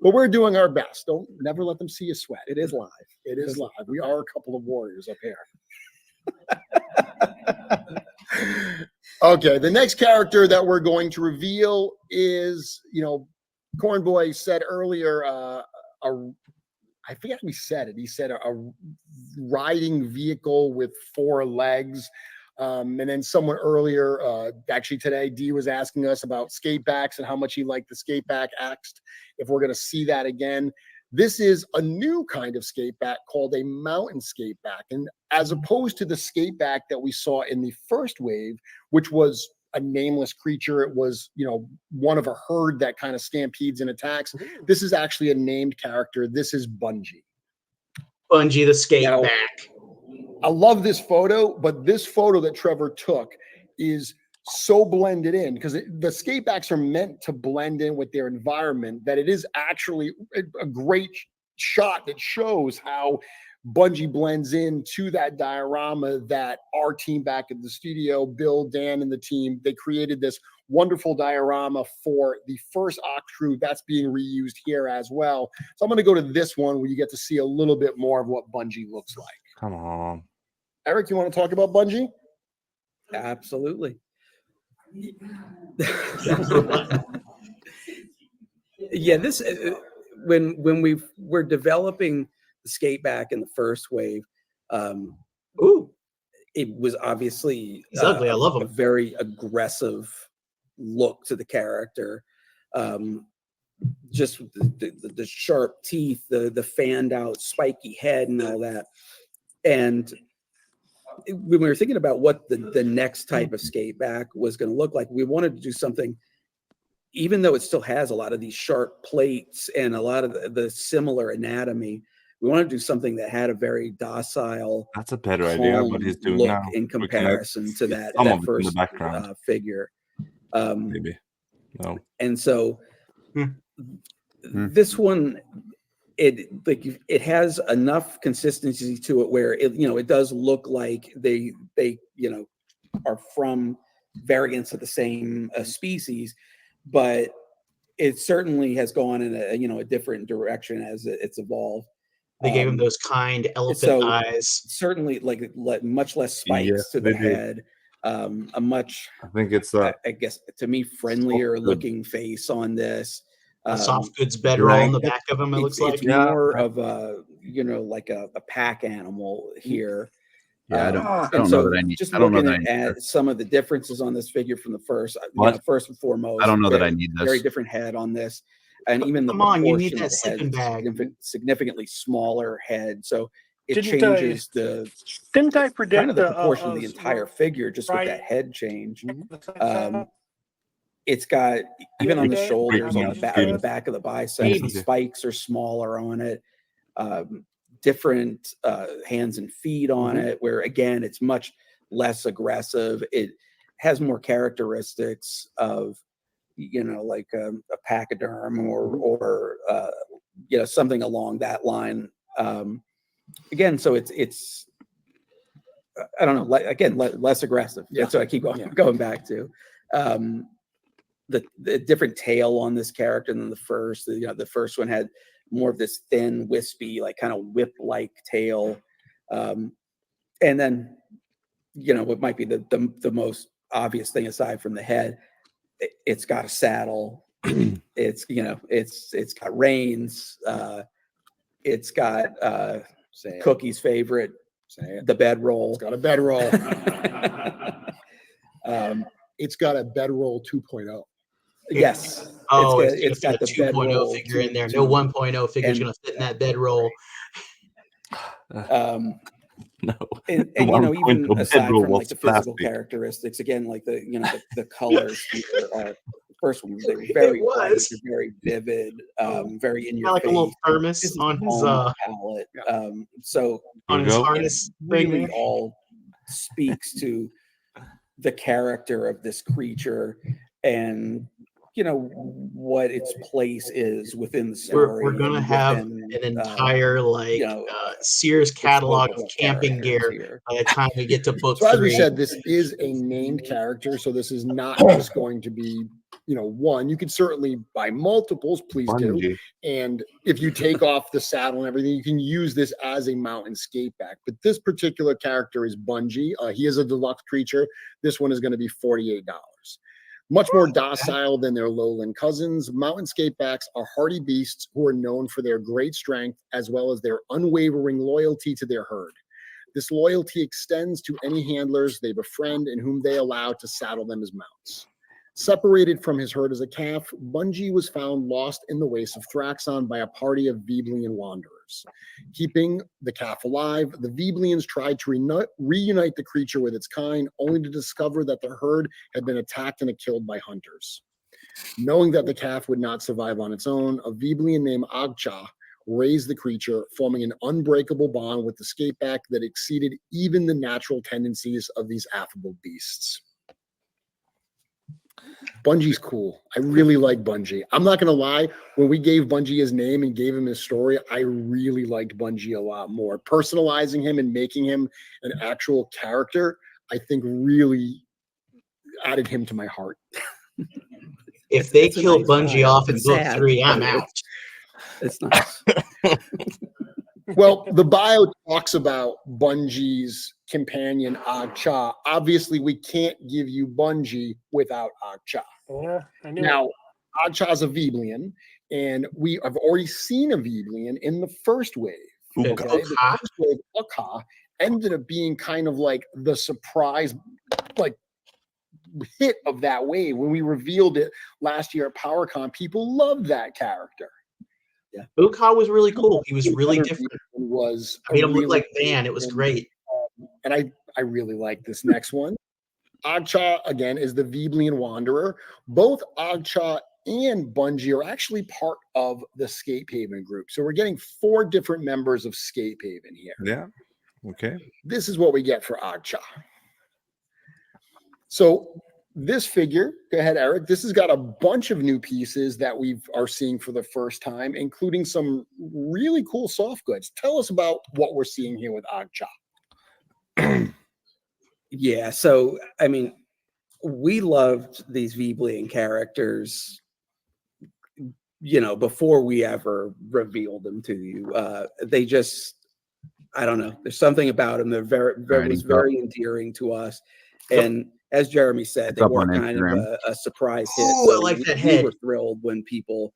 But we're doing our best. Don't never let them see you sweat. It is live. It is live. We are a couple of warriors up here. Okay, the next character that we're going to reveal is, you know, Cornboy said earlier, I forget who he said it. He said a riding vehicle with 4 legs. And then someone earlier, actually today, D was asking us about skate backs and how much he liked the skate back axed, if we're going to see that again. This is a new kind of skate back called a mountain skate back. And as opposed to the skate back that we saw in the first wave, which was a nameless creature, it was, you know, one of a herd that kind of stampedes and attacks. This is actually a named character. This is Bungie. Bungie the skate Now, back. I love this photo, but this photo that Trevor took is so blended in because the skate backs are meant to blend in with their environment that it is actually a great shot that shows how Bungie blends into that diorama that our team back at the studio, Bill, Dan, and the team, they created this wonderful diorama for the first OxKrewe that's being reused here as well. So I'm going to go to this one where you get to see a little bit more of what Bungie looks like. Come on. Eric, you want to talk about Bungie? Absolutely. Yeah, this when we're developing the skate back in the first wave, Ooh, it was obviously he's ugly. I love a him. very aggressive look to the character. Just the sharp teeth, the fanned out spiky head and all that. And when we were thinking about what the next type of skate back was going to look like, we wanted to do something, even though it still has a lot of these sharp plates and a lot of the similar anatomy, we wanted to do something that had a very docile, That's a better idea. What he's doing look now, in We can comparison to see that, some that of it in the first background, figure. maybe. No. And so Hmm. this one, it has enough consistency to it where it does look like they are from variants of the same species, but it certainly has gone in a different direction as it's evolved. They gave him those kind elephant so eyes. Certainly, like much less spikes Yes, to the they did. head. A much, I think it's I guess, to me, friendlier soft looking face on this. A soft goods bedroll in the back of him. It looks like. It's more of a like a pack animal here. Yeah, I And don't so know that I need. just I don't know looking that I need at this. some of the differences on this figure from the first, What? first and foremost, I don't know that very- I need this. Very different head on this, and even the Come on, you need proportion that of the head sleeping is bag. significantly smaller head. So it Didn't changes the Didn't I predict kind of the proportion of the entire figure just with right. that head change. Um, It's got, even on the Okay. shoulders, on Freaking the out. back of the biceps, the spikes are smaller on it. Different hands and feet on it, where again, it's much less aggressive. It has more characteristics of, like a pachyderm or something along that line. Again, so it's I don't know, less aggressive. Yeah. That's what I keep going back to. The different tail on this character than the first. The first one had more of this thin, wispy, like kind of whip-like tail. And then, what might be the most obvious thing aside from the head, it's got a saddle. It's got reins. It's got Cookie's favorite, the bedroll. It's got a bedroll. It's got a bedroll 2.0. Yes. Oh, it's got a the 2.0 bedroll figure in there. No 1.0 figure is going to fit in that bedroll. No. And The even 1.0 aside bedroll from like was the physical plastic. characteristics, again, like the colors here are, the first one, they were very bright, was. they're very vivid, very in your Got like face. a little thermos This is on his palm palette. So on his Go. harness really thing. all speaks to the character of this creature and what its place is within the story. We're gonna and have within, an entire Sears its catalog of multiple camping characters gear here. by the time we get to book So as 3. we said, this is a named character, so this is not just going to be, one. You could certainly buy multiples, please do. Bungie. And if you take off the saddle and everything, you can use this as a mountain skate back. But this particular character is Bungie. He is a deluxe creature. This one is going to be $48. Much more docile than their lowland cousins, mountain skatebacks are hardy beasts who are known for their great strength as well as their unwavering loyalty to their herd. This loyalty extends to any handlers they befriend and whom they allow to saddle them as mounts. Separated from his herd as a calf, Bungie was found lost in the wastes of Thraxon by a party of Veblian wanderers. Keeping the calf alive, the Veblians tried to reunite the creature with its kind, only to discover that the herd had been attacked and killed by hunters. Knowing that the calf would not survive on its own, a Veblian named Acha raised the creature, forming an unbreakable bond with the skateback that exceeded even the natural tendencies of these affable beasts. Bungie's cool. I really like Bungie. I'm not going to lie. When we gave Bungie his name and gave him his story, I really liked Bungie a lot more. Personalizing him and making him an actual character, I think really added him to my heart. If they It's a kill nice Bungie guy. off in It's book sad, 3, I'm but out. It's nice. Well, the bio talks about Bungie's companion, Acha. Obviously, we can't give you Bungie without Acha. Yeah, I knew. Now, Acha's a Veblian, and we have already seen a Veblian in the first wave. Ooh, Okay? The first wave, Acha, ended up being kind of like the surprise, like hit of that wave when we revealed it last year at PowerCon. People loved that character. Uka was really cool. He was really Another different. Was I made him look really like Van. It was cool great. and I really like this next one. Acha, again, is the Veblean Wanderer. Both Acha and Bungie are actually part of the Scape Haven group. So we're getting 4 different members of Scape Haven here. Yeah. Okay. This is what we get for Acha. So this figure, go ahead, Eric. This has got a bunch of new pieces that we are seeing for the first time, including some really cool soft goods. Tell us about what we're seeing here with Acha. Yeah, so I mean, we loved these Veblean characters, before we ever revealed them to you. They just, I don't know, there's something about them that was very endearing to us. And as Jeremy said, they were kind of a surprise hit. Oh, So I like that we head. were thrilled when people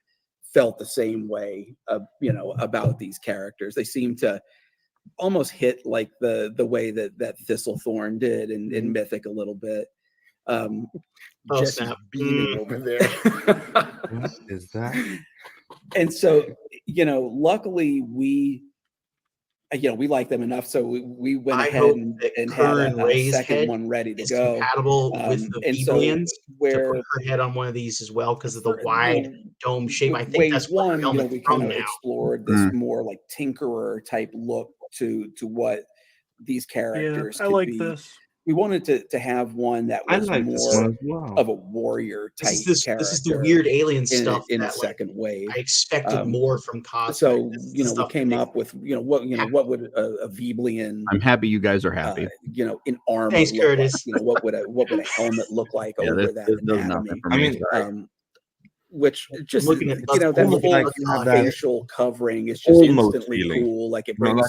felt the same way, about these characters. They seem to almost hit like the way that Thistlethorn did in Mythic a little bit. Jesse's snap. beaming over there. What is that? And so, luckily we like them enough, so we went I ahead hope and that had Kern a Ray's second head one ready to is go. compatible with the And so Vebleans to where put her head on one of these as well because of the for, wide dome shape. I with think wave that's what her one, helmet's we from kind of now. explored this more like tinkerer type look to what these Yeah, characters I could like be. this. We wanted to have one that I was like this more one as well. of a warrior type This character. is the weird alien stuff in a that second wave. I expected more from Cosmic. So This is the we stuff came that up with what would a Veblean I'm happy you guys are happy. in armor Thanks, look Curtis. like? What would a helmet look like Yeah, over this that does nothing anatomy? for I me. mean, Which just looking at that almost whole like you have that facial covering is just almost instantly feeling. cool. Like it No, brings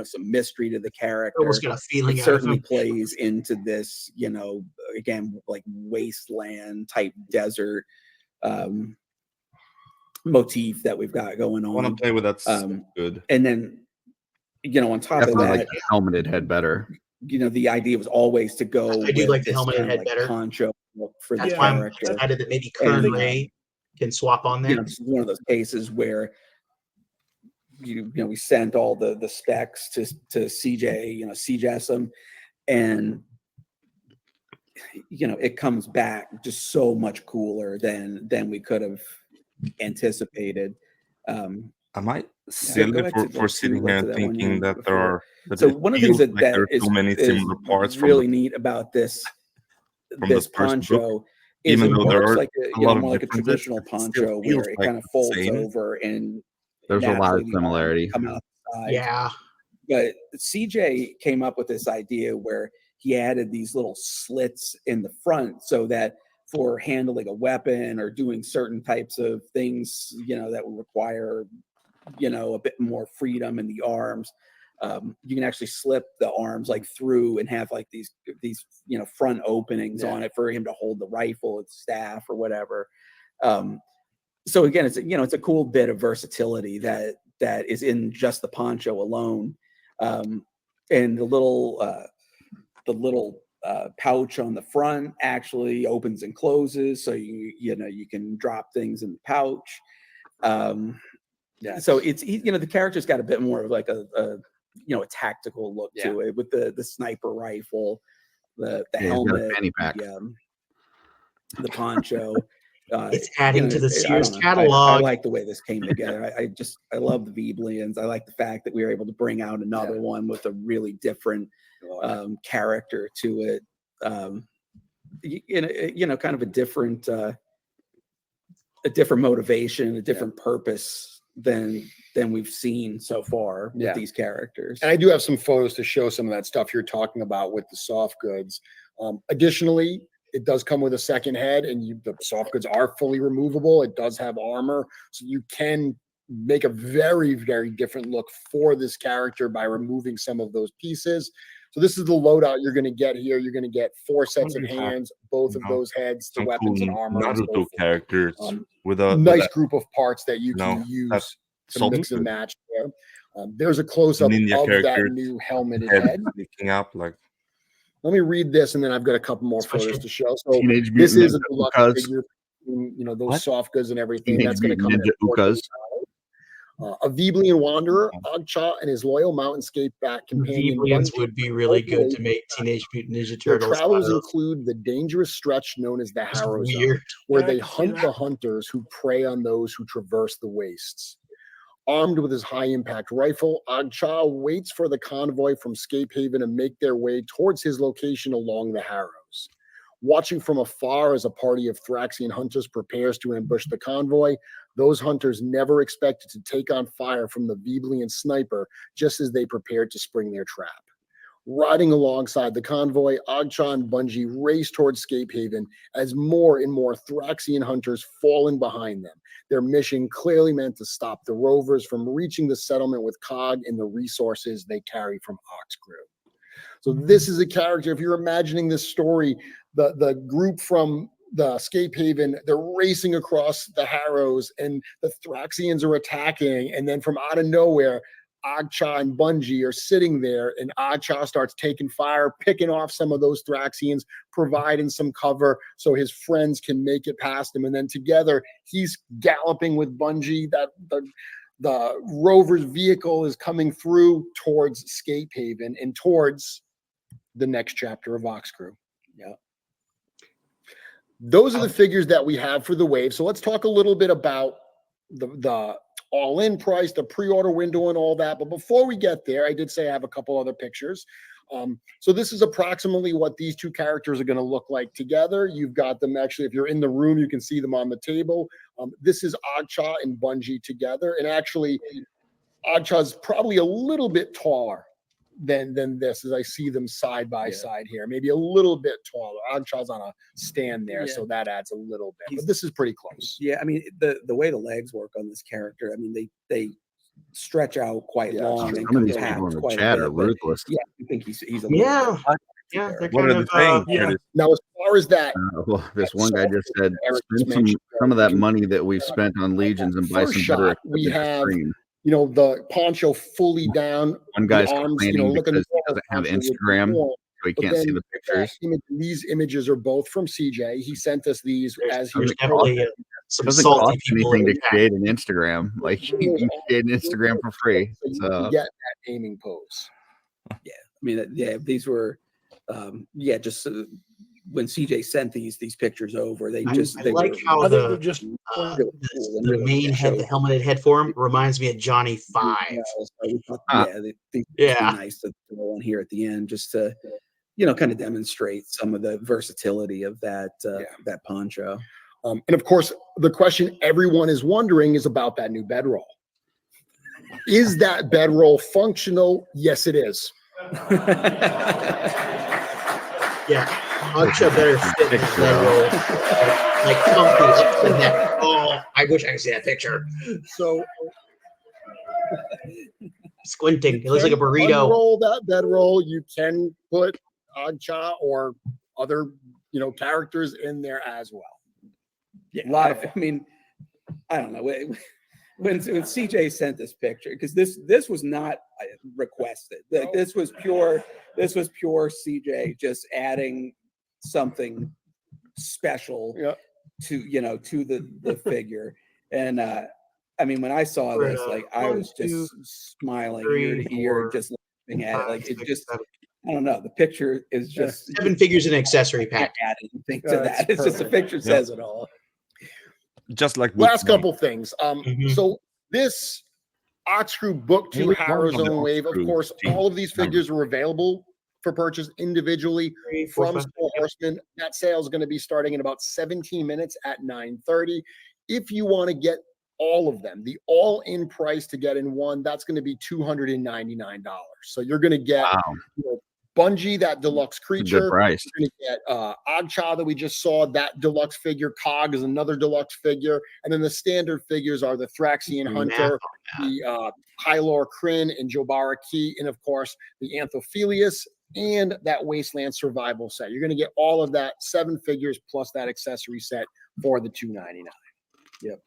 some mystery to the character. almost got a feeling It out of certainly him. plays into this, again, like wasteland type desert motif that we've got going I want on. to play with that. So good. And then, on top Definitely of like that, the helmeted head better. the idea was always to go I do with like the this helmeted kind of head like better. poncho look for the That's why I'm character. excited that maybe Kern And, Ray can swap on there. This is one of those cases where we sent all the specs to CJ, CJSM, and it comes back just so much cooler than we could have anticipated. Am I silly for sitting here and thinking that there are? So one of the things that there are is so many similar parts really from neat about this from the first poncho book, is even it though there works are like a lot of more like a differences, traditional it still poncho feels where it like kind of the folds same. over and There's a lot of naturally the arms similarity. come out the sides. Yeah. But CJ came up with this idea where he added these little slits in the front so that for handling a weapon or doing certain types of things, that would require, a bit more freedom in the arms. You can actually slip the arms like through and have like these front openings on it for him to hold the rifle, its staff, or whatever. So again, it's a cool bit of versatility that is in just the poncho alone. And the little pouch on the front actually opens and closes, so you can drop things in the pouch. So it's the character's got a bit more of like a tactical look to it with the sniper rifle, the helmet, fanny pack. the poncho. It's adding to the I Sears don't know. catalog. I like the way this came together. I love the Vebleans. I like the fact that we were able to bring out another one with a really different character to it. Kind of a different motivation, a different purpose than we've seen so far with these characters. And I do have some photos to show some of that stuff you're talking about with the soft goods. Additionally, it does come with a second head, and the soft goods are fully removable. It does have armor, so you can make a very, very different look for this character by removing some of those pieces. So this is the loadout you're going to get here. You're going to get 4 sets of hands, both of those heads, the weapons and armor. Naruto characters with a nice group of parts that you can use to mix and good. match there. There's a close-up of that new helmeted head. Sticking up like. Let me read this, and then I've got a couple more photos to show. So Teenage this Mutant is a Ninja deluxe Ukas. figure, those What? soft goods and everything. Teenage That's going to come Mutant in Ninja at Ukas. A Veblean wanderer, Acha, and his loyal mountainscape bat companion. Vebleans Bungie would be really good to make Teenage Mutant Ninja Their Turtles. travels include the dangerous stretch known as the Harrow Zone, Weird. where Yeah, I they can see hunt that. the hunters who prey on those who traverse the wastes. Armed with his high-impact rifle, Acha waits for the convoy from Scape Haven to make their way towards his location along the Harrows. Watching from afar as a party of Thraxian hunters prepares to ambush the convoy, those hunters never expected to take on fire from the Veblean sniper just as they prepared to spring their trap. Riding alongside the convoy, Acha and Bungie race towards Scape Haven as more and more Thraxian hunters fall in behind them. Their mission clearly meant to stop the rovers from reaching the settlement with Kogg and the resources they carry from OxKrewe. So this is a character, if you're imagining this story, the group from the Scape Haven, they're racing across the Harrows and the Thraxians are attacking, and then from out of nowhere, Acha and Bungie are sitting there, and Acha starts taking fire, picking off some of those Thraxians, providing some cover so his friends can make it past him. And then together, he's galloping with Bungie. That the rover's vehicle is coming through towards Scape Haven and towards the next chapter of OxKrewe. Yeah. Those are the figures that we have for the wave. So let's talk a little bit about the all-in price, the pre-order window and all that. But before we get there, I did say I have a couple other pictures. So this is approximately what these two characters are going to look like together. You've got them actually, if you're in the room, you can see them on the table. This is Acha and Bungie together. And actually, Acha's probably a little bit taller than this, as I see them side by side here. Maybe a little bit taller. Acha's on a stand there, so that adds a little bit. But this is pretty close. Yeah, I mean, the way the legs work on this character, I mean, they stretch out quite long and Some of these compact people in the quite a chat bit, are but ruthless. yeah, I think he's a little Yeah. bit Yeah, they're What kind are of the things? yeah. Now, as far as that, Well, this one guy just said, Eric spend just mentioned, some of that money that we've spent on Legions and buy first some better shot, we equipment to have, stream. you know, the poncho fully down, One the guy's arms, you know, complaining looking because he normal doesn't have poncho with the Instagram, form. so he But can't see then the pictures. these images are both from CJ. He sent us these as he There's was definitely It some doesn't salty cost people in anything the to chat. create an Instagram. Like you create an Instagram for free. So you So can get that aiming pose. I mean, these were, just when CJ sent these pictures over, they I they like were, how I think they're the just really cool and the really main head, the showed helmeted head form reminds me of Johnny Five. well. So we thought, Ah. these Yeah. would be nice to throw on here at the end, just to, kind of demonstrate some of the versatility of that that poncho. And of course, the question everyone is wondering is about that new bedroll. Is that bedroll functional? Yes, it is. Yeah, Acha better fit in that bedroll, like comfy up to the neck. Oh, I wish I could see that picture. So Squinting, it looks like a burrito. Unroll that bedroll. You can put Acha or other, characters in there as well. Yeah, I mean, I don't know when CJ sent this picture, because this was not requested. This was pure CJ just adding something special to the figure. And I mean, when I saw this, like I was just smiling ear to ear, just looking at it. Like it just, I don't know. The picture is just 7 figures in accessory pack. Add anything to that. It's just the picture says it all. Just like Last couple things. Mhm. So this OxKrewe Book 2 Harrow Zone Wave, of course, all of these figures are available for purchase individually from Four Horsemen. That sale is going to be starting in about 17 minutes at 9:30. If you want to get all of them, the all-in price to get in one, that's going to be $299. So you're going to get Bungie, that deluxe creature. good price. You're going to get Acha that we just saw, that deluxe figure. Kogg is another deluxe figure. And then the standard figures are the Thraxian Hunter, the Hylor Kren and Joara Key, and of course the Anthophilees and that Wasteland survival set. You're going to get all of that, 7 figures plus that accessory set for the $299. Yep.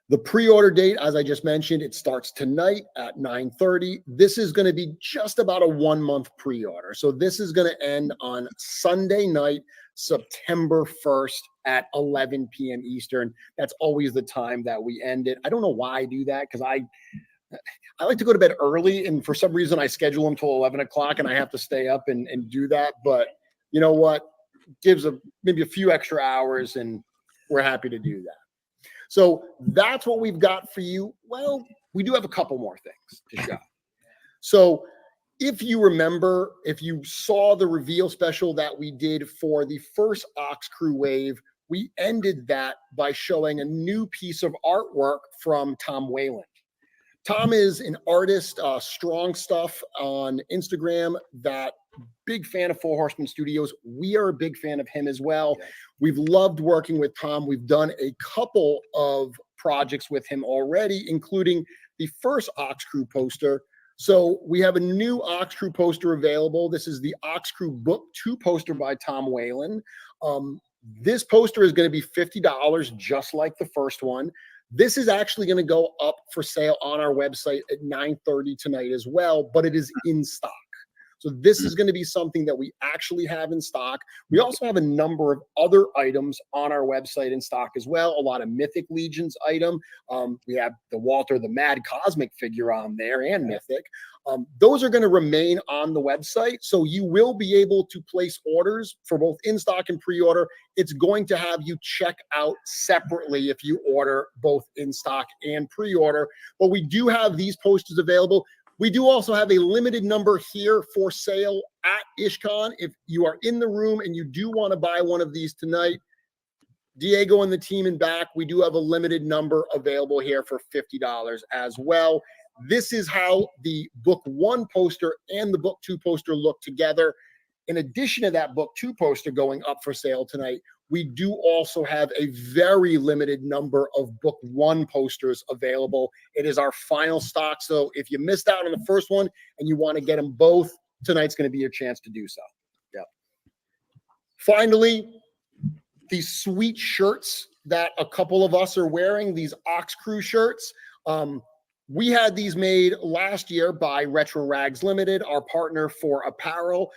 The pre-order date, as I just mentioned, it starts tonight at 9:30. This is going to be just about a 1-month pre-order. So this is going to end on Sunday night, September 1st at 11 p.m. Eastern. That's always the time that we end it. I don't know why I do that, because I like to go to bed early, and for some reason I schedule them till 11 o'clock and I have to stay up and do that. But you know what? Gives maybe a few extra hours, and we're happy to do that. So that's what we've got for you. Well, we do have a couple more things to show. So if you remember, if you saw the reveal special that we did for the first OxKrewe wave, we ended that by showing a new piece of artwork from Tom Wayland. Tom is an artist, strong stuff on Instagram, that big fan of Four Horsemen Studios. We are a big fan of him as well. Yeah. We've loved working with Tom. We've done a couple of projects with him already, including the first OxKrewe poster. So we have a new OxKrewe poster available. This is the OxKrewe Book 2 poster by Tom Wayland. This poster is going to be $50, just like the first one. This is actually going to go up for sale on our website at 9:30 tonight as well, but it is in stock. So this is going to be something that we actually have in stock. We also have a number of other items on our website in stock as well. A lot of Mythic Legions item. We have the Walter the Mad Cosmic figure on there, and Mythic. Those are going to remain on the website. So you will be able to place orders for both in stock and pre-order. It's going to have you check out separately if you order both in stock and pre-order. But we do have these posters available. We do also have a limited number here for sale at IshCon. If you are in the room and you do want to buy one of these tonight, Diego and the team in back, we do have a limited number available here for $50 as well. This is how the Book 1 poster and the Book 2 poster look together. In addition to that Book 2 poster going up for sale tonight, we do also have a very limited number of Book 1 posters available. It is our final stock. So if you missed out on the first one and you want to get them both, tonight's going to be your chance to do so. Yep. Finally, these sweet shirts that a couple of us are wearing, these OxKrewe shirts. We had these made last year by Retro Rags Limited, our partner for apparel.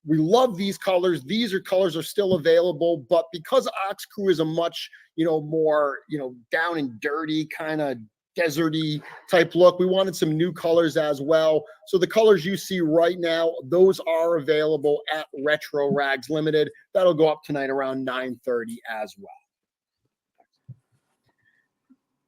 We love these colors. These colors are still available, but because OxKrewe is a much, more, down and dirty kind of deserty type look, we wanted some new colors as well. So the colors you see right now, those are available at Retro Rags Limited. That'll go up tonight around 9:30 as well.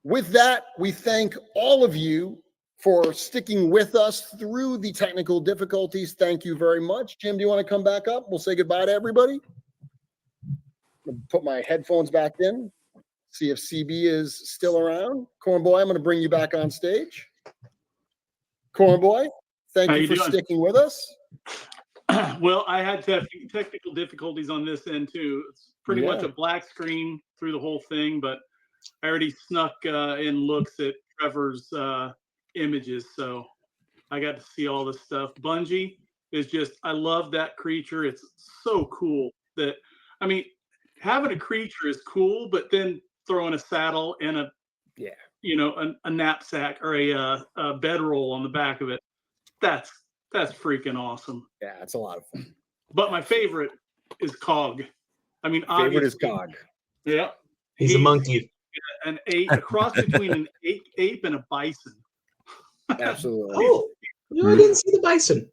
With that, we thank all of you for sticking with us through the technical difficulties. Thank you very much. Jim, do you want to come back up? We'll say goodbye to everybody. Put my headphones back in. See if CB is still around. Corn Boy, I'm going to bring you back on stage. Corn Boy, thank you for sticking with us. Well, I had technical difficulties on this end too. It's pretty much a black screen through the whole thing, but I already snuck in looks at Trevor's images, so I got to see all this stuff. Bungie is just, I love that creature. It's so cool that, having a creature is cool, but then throwing a saddle and a knapsack or a bedroll on the back of it, that's freaking awesome. Yeah, it's a lot of fun. But my favorite is Kogg. Favorite is Kogg. Yeah. He's a monkey. A cross between an ape and a bison. Absolutely. Oh, I didn't see the bison.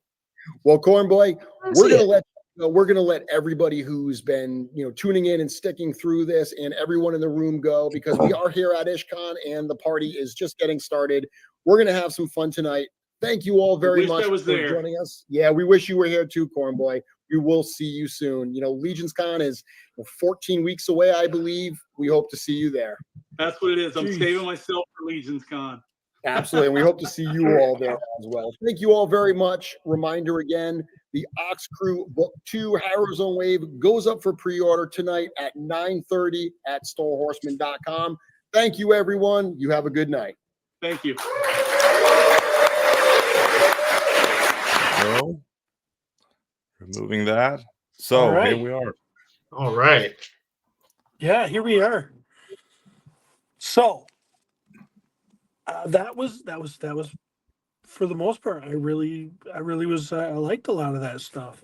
Well, Corn Boy, we're gonna let everybody who's been tuning in and sticking through this, and everyone in the room go, because we are here at IshCon and the party is just getting started. We're gonna have some fun tonight. Thank you all very much for joining us. Yeah, we wish you were here too, Corn Boy. We will see you soon. Legions Con is 14 weeks away, I believe. We hope to see you there. That's what it is. I'm saving myself for Legions Con. Absolutely. And we hope to see you all there as well. Thank you all very much. Reminder again, the OxKrewe Book 2 Harrow's Own Wave goes up for pre-order tonight at 9:30 at storehorseman.com. Thank you, everyone. You have a good night. Thank you. So, removing that. So here we are. All right. Yeah, here we are. So that was for the most part. I really was. I liked a lot of that stuff.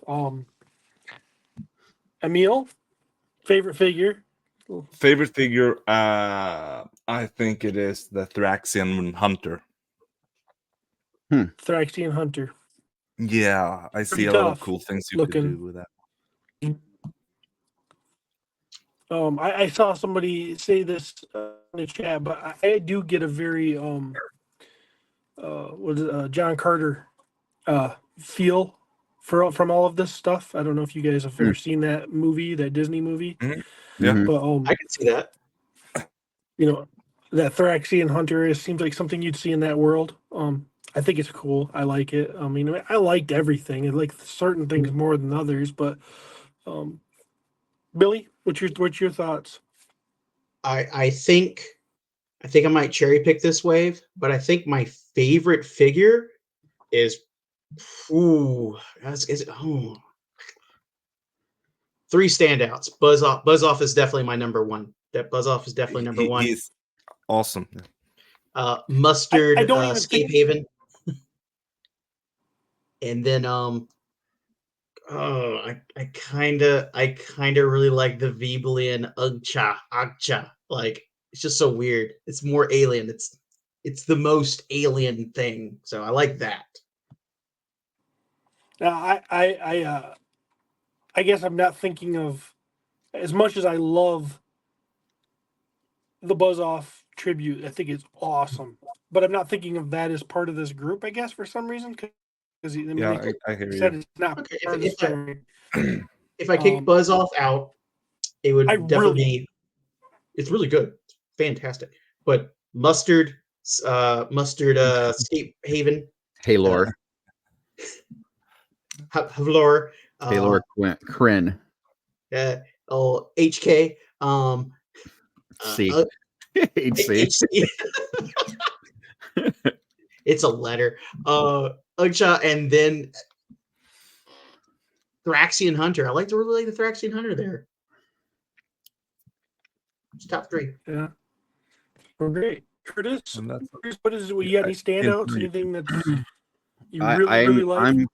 Emil, favorite figure? Favorite figure? I think it is the Thian Hunter. Thian Hunter. Yeah, I see Pretty a lot of tough cool things you looking. could do with that. I saw somebody say this in the chat, but I do get a very John Carter feel from all of this stuff. I don't know if you guys have ever seen that movie, that Disney movie. Yeah, but I can see that. You know, that Thian Hunter seems like something you'd see in that world. I think it's cool. I like it. I mean, I liked everything. I like certain things more than others, but Billy, what's your thoughts? I think I might cherry pick this wave, but I think my favorite figure is three standouts. Buzz off is definitely my number one. That Buzz off is definitely number one. He's awesome. Mustard I don't even Escape think... Haven. And then I kinda really like the Vebalian Acha. Like, it's just so weird. It's more alien. It's the most alien thing. So I like that. I guess I'm not thinking of, as much as I love the Buzz Off tribute. I think it's awesome, but I'm not thinking of that as part of this group, I guess, for some reason. Because I hear said you. it's not part of the story. If I kick Buzz Off out, it would definitely be. It's really good, fantastic. But Mustard Escape Haven, Hylor. Hylor Kren. HK. C. HC. It's a letter. Acha, and then Thian Hunter. I really like the Thian Hunter there. It's top three. Yeah. Well, great. Curtis, what is it? You got any standouts? Anything that you really like?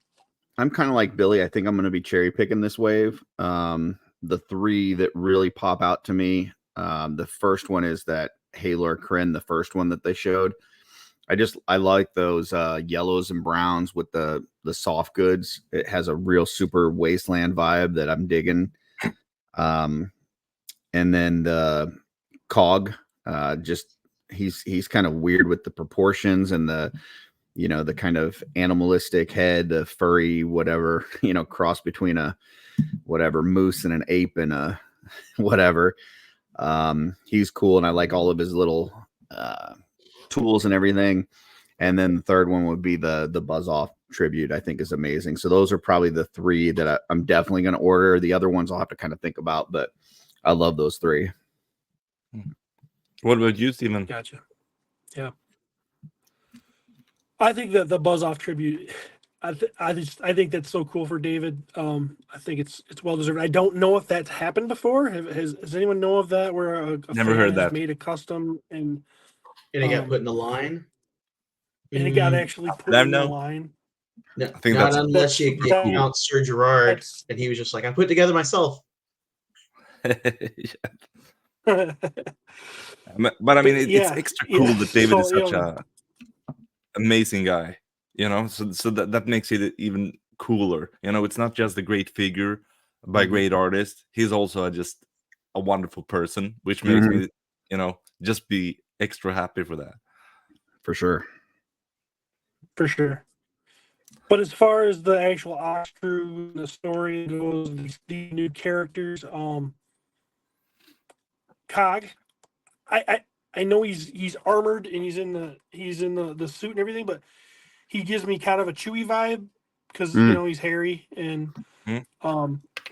I'm kind of like Billy. I think I'm going to be cherry picking this wave. The three that really pop out to me. The first one is that Hylor Kren, the first one that they showed. I like those yellows and browns with the soft goods. It has a real super Wasteland vibe that I'm digging. And then the Kogg, he's kind of weird with the proportions and the kind of animalistic head, the furry, whatever, cross between a whatever moose and an ape and a whatever. He's cool, and I like all of his little tools and everything. And then the third one would be the Buzz Off tribute. I think is amazing. So those are probably the three that I'm definitely going to order. The other ones I'll have to kind of think about, but I love those three. What about you, Steven? Gotcha. Yeah, I think that the Buzz Off tribute, I think that's so cool for David. I think it's well deserved. I don't know if that's happened before. Has anyone know of that, where a Never fan heard has that. made a custom and it got put in the line? And it got actually put in the line? No, I think not that's unless you count Sir Gerard, and he was just like, I put it together myself. But I mean, it's extra cool that David is such a amazing guy, so that makes it even cooler. It's not just a great figure by a great artist. He's also just a wonderful person, which makes me, just be extra happy for that. For sure. But as far as the actual OxKrewe, the story goes, the new characters, Kogg, I know he's armored and he's in the suit and everything, but he gives me kind of a Chewie vibe because he's hairy, and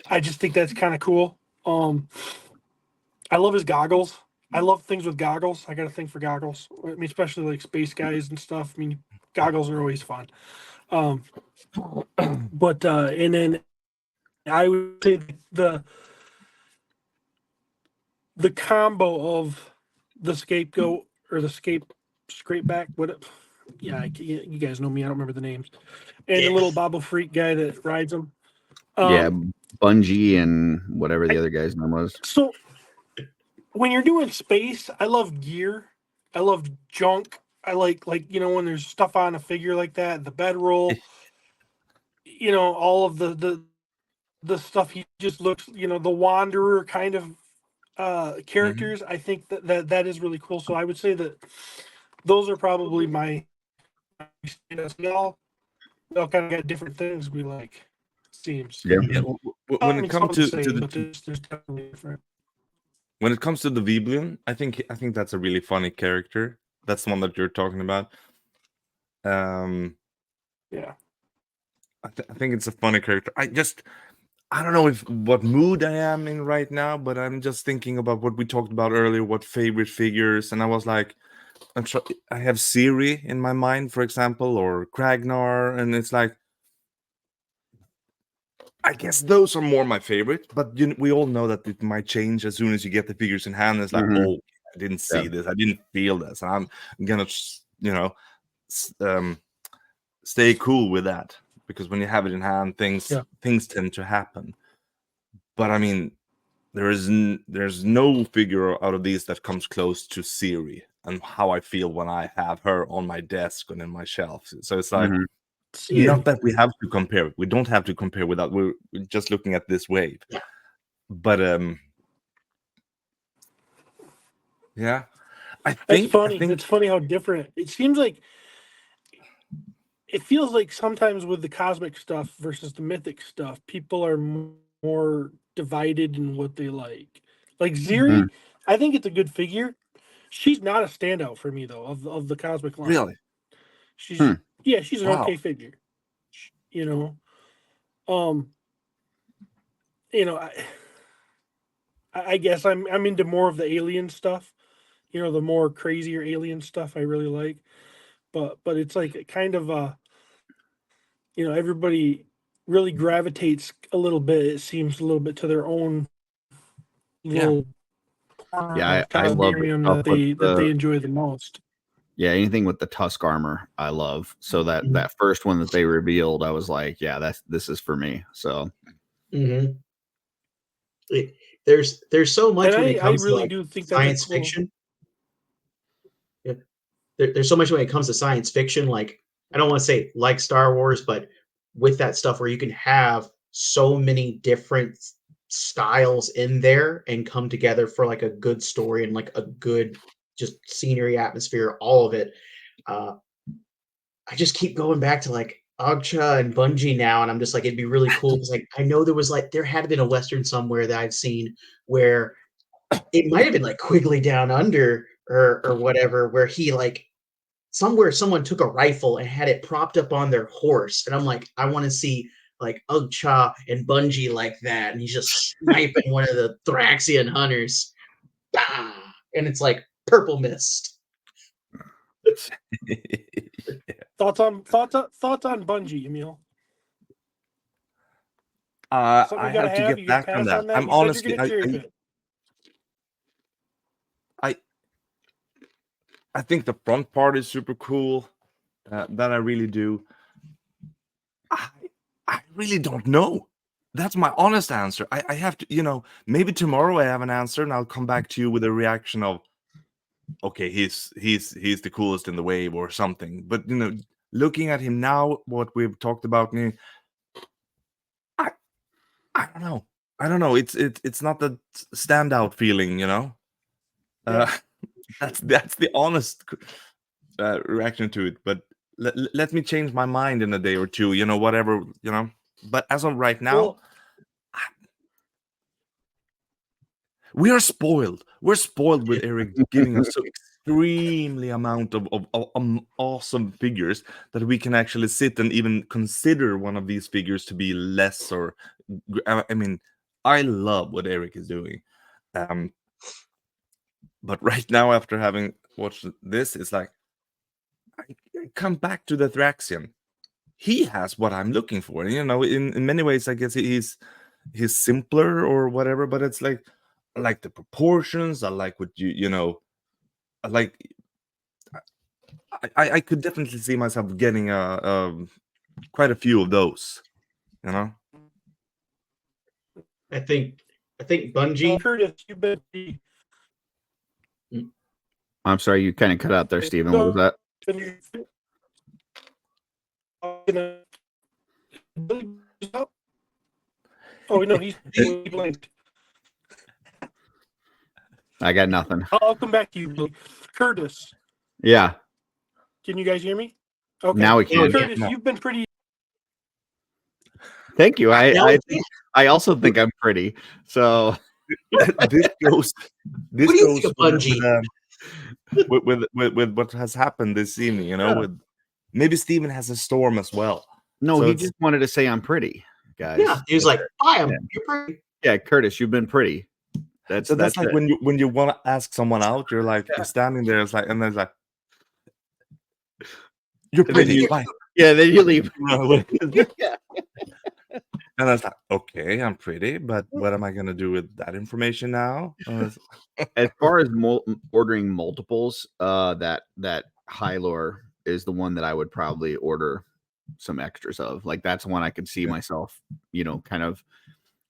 I just think that's kind of cool. I love his goggles. I love things with goggles. I got a thing for goggles. I mean, especially like space guys and stuff. I mean, goggles are always fun. But and then I would say the combo of the scapegoat or the scrape back. You guys know me. I don't remember the names. And the little Bobble Freak guy that rides him. Yeah, Bungie and whatever the other guy's name was. So when you're doing space, I love gear. I love junk. I like when there's stuff on a figure like that, the bedroll. All of the stuff he just looks. The wanderer kind of characters. I think that is really cool. So I would say that those are probably my we all kind of got different things we like. Seems. Yeah. When it comes to there's definitely different. when it comes to the Viblian, I think that's a really funny character. That's the one that you're talking about. Yeah. I think it's a funny character. I don't know what mood I am in right now, but I'm just thinking about what we talked about earlier, what favorite figures, and I was like, I have Siri in my mind, for example, or Kragnar, and it's like, I guess those are more my favorite, but we all know that it might change as soon as you get the figures in hand. It's like, oh, I didn't see this, I didn't feel this, and I'm gonna, stay cool with that, because when you have it in hand, things tend to happen. But I mean, there's no figure out of these that comes close to Siri and how I feel when I have her on my desk and in my shelf. So it's like, not that we have to compare. We don't have to compare without. We're just looking at this wave. Yeah. But yeah, It's funny how different it seems like. It feels like sometimes with the cosmic stuff versus the mythic stuff, people are more divided in what they like. Like Ziri, I think it's a good figure. She's not a standout for me though of the cosmic line. Really, she's she's an okay figure. I guess I'm into more of the alien stuff. The more crazier alien stuff I really like. But it's like kind of everybody really gravitates a little bit. It seems a little bit to their own little I love that they enjoy the most. Yeah, anything with the Tusk armor, I love. So that first one that they revealed, I was like, yeah, this is for me. So there's so much when it comes I really to do think science that's cool. fiction. Yeah. There's so much when it comes to science fiction, like I don't want to say like Star Wars, but with that stuff where you can have so many different styles in there and come together for like a good story and like a good just scenery, atmosphere, all of it. I just keep going back to like Acha and Bungie now, and I'm just like, it'd be really cool because like I know there had been a Western somewhere that I've seen where it might have been like Quigley Down Under or whatever, where he like somewhere someone took a rifle and had it propped up on their horse, and I'm like, I want to see like Acha and Bungie like that, and he's just sniping one of the Thraxian hunters, bah! And it's like purple mist. Thoughts on Bungie, Emil? I have to get back on that. I'm honestly, I think the front part is super cool. That I really do. I really don't know. That's my honest answer. I have to, maybe tomorrow I have an answer and I'll come back to you with a reaction of, okay, he's the coolest in the wave or something. But looking at him now, what we've talked about, I don't know. I don't know. It's not the standout feeling, That's the honest reaction to it. But let me change my mind in a day or two. Whatever. But as of right now, we are spoiled. We're spoiled with Eric giving us so extremely amount of awesome figures that we can actually sit and even consider one of these figures to be less or. I mean, I love what Eric is doing. But right now, after having watched this, it's like I come back to the Thraxian. He has what I'm looking for. In many ways, I guess he's simpler or whatever. But it's like I like the proportions. I like what I like. I could definitely see myself getting quite a few of those. I think Bungie. Curtis, you've been I'm sorry, you kind of cut out there, Steven. What was that? Oh no, he blinked. I got nothing. I'll come back to you, Curtis. Yeah. Can you guys hear me? Okay. Now we can. Curtis, you've been pretty. Thank you. I also think I'm pretty. So this goes. This What do you goes think of Bungie? with what has happened this evening. You know, with maybe Steven has a storm as well. no, So he it's- just wanted to say I'm pretty, guys. Yeah, he was like, "I am. You're pretty." Yeah, Curtis, you've been pretty. That's So that's like it. when you want to ask someone out, you're like you're standing there, it's like, and then it's like, you're And then pretty. you- Bye. Yeah, then you leave. And I was like, okay, I'm pretty, but what am I gonna do with that information now? As far as ordering multiples, that Hylor is the one that I would probably order some extras of. Like that's one I could see myself, you know, kind of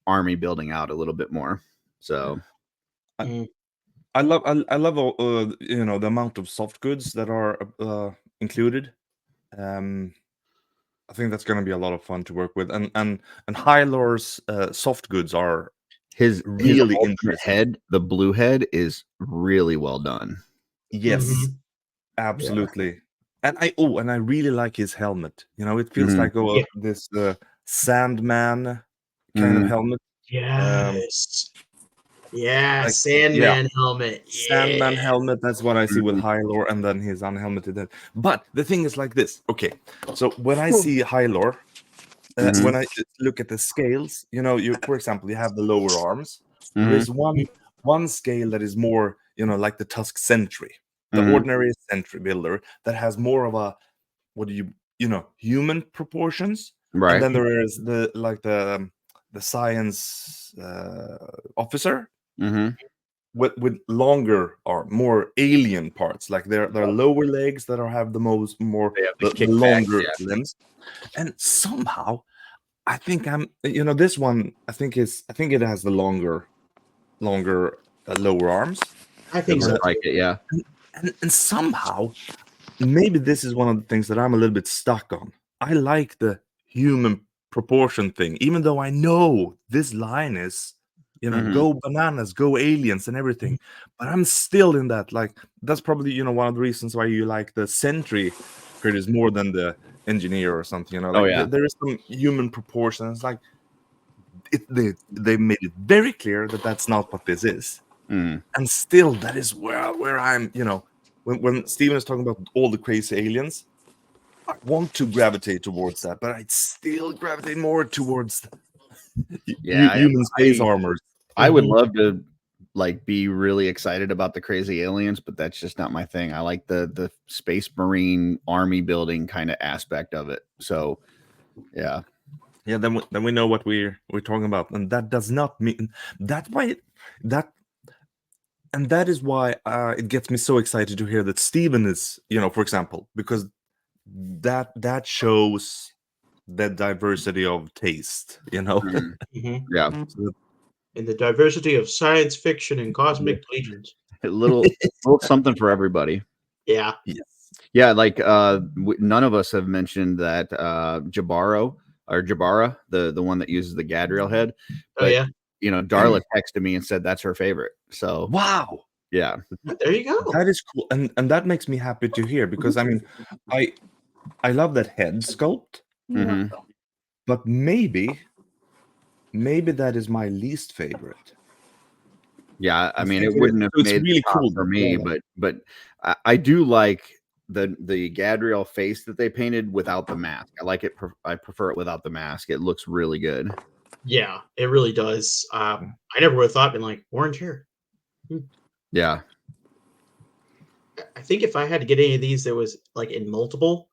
army building out a little bit more. So I love you know, the amount of soft goods that are included. I think that's going to be a lot of fun to work with, and Hylor's soft goods are his really ultimate interesting. head, the blue head, is really well done. Yes, Mhm. absolutely. And I really like his helmet. You know, it feels Mhm. like Yeah. this Sandman kind of helmet. Yes. Yeah, like, Sandman helmet. Sandman Yeah. helmet. That's what I see with Hylor, and then his unhelmeted head. But the thing is like this. Okay, so when I see Hylor, when I look at the scales, you know, for example, you have the lower arms. There's one scale that is more, you know, like the Tusk Sentry, the ordinary Sentry builder that has more of a human proportions, Right. and then there is the science officer. With longer or more alien parts, like their lower legs that have the more the longer limbs, and somehow I think this one I think it has the longer lower arms. I think so. Like it, yeah. And somehow maybe this is one of the things that I'm a little bit stuck on. I like the human proportion thing, even though I know this line is, you know, go bananas, go aliens and everything. But I'm still in that, like, that's probably, you know, one of the reasons why you like the sentry creatures more than the engineer or something, you know. Like, there is some human proportion. It's like they made it very clear that that's not what this is. And still, that is where I'm, you know, when Steven is talking about all the crazy aliens, I want to gravitate towards that, but I'd still gravitate more towards human space armors. I would love to like be really excited about the crazy aliens, but that's just not my thing. I like the space marine army building kind of aspect of it. So yeah. Then we know what we're talking about, and that does not mean that's why that is why it gets me so excited to hear that Steven is, you know, for example, because that shows the diversity of taste, you know. Yeah. In the diversity of science fiction and cosmic legions. A little something for everybody. Yeah. Yeah, like none of us have mentioned that Joara, the one that uses the Gadriel head. But, you know, Darla texted me and said that's her favorite. So wow. Yeah. There you go. That is cool. And that makes me happy to hear, because I mean I love that head sculpt. But maybe that is my least favorite. Yeah, I mean, it wouldn't have made really cool for me, but I do like the Gadriel face that they painted without the mask. I like it. I prefer it without the mask. It looks really good. Yeah, it really does. I never would have thought been like orange hair. Yeah. I think if I had to get any of these that was like in multiple,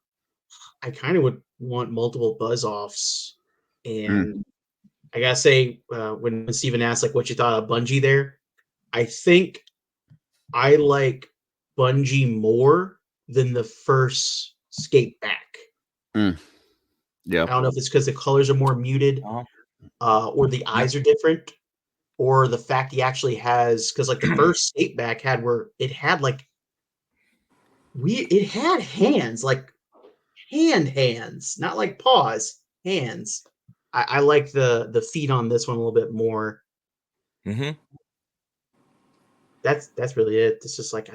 I kind of would want multiple buzz offs. And I gotta say, when Steven asked like what you thought of Bungie there, I think I like Bungie more than the first Skate Back. Yeah. I don't know if it's because the colors are more muted, or the eyes are different, or the fact he actually has, because like the first state back had where it had like it had hands, like hands, not like paws, hands. I like the feet on this one a little bit more. Mm-hmm. That's really it. It's just like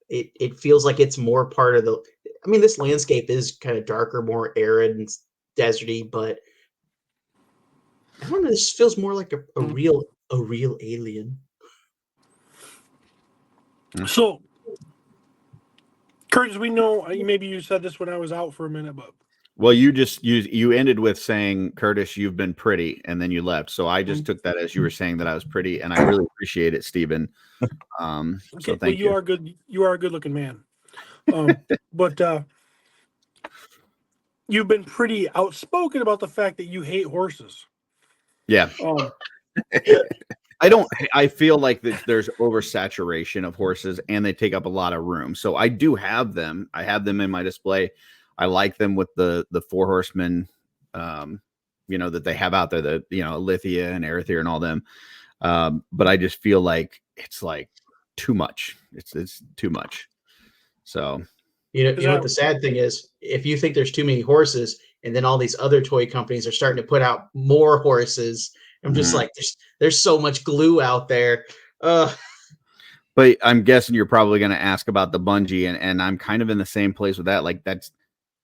it feels like it's more part of the. I mean, this landscape is kind of darker, more arid and deserty, but I don't know. This feels more like a real alien. So, Curtis, we know maybe you said this when I was out for a minute, but Well, you ended with saying, Curtis, you've been pretty, and then you left. So I just took that as you were saying that I was pretty, and I really appreciate it, Stephen. So thank you. You are good. You are a good-looking man. But you've been pretty outspoken about the fact that you hate horses. Yeah. I feel like that there's oversaturation of horses and they take up a lot of room. So I do have them. I have them in my display. I like them with the Four Horsemen, that they have out there, Lithia and Erythir and all them. But I just feel like it's like too much. It's too much. So, you know what the sad thing is? If you think there's too many horses, and then all these other toy companies are starting to put out more horses, I'm just like, there's so much glue out there. But I'm guessing you're probably going to ask about the Bungie, and I'm kind of in the same place with that. Like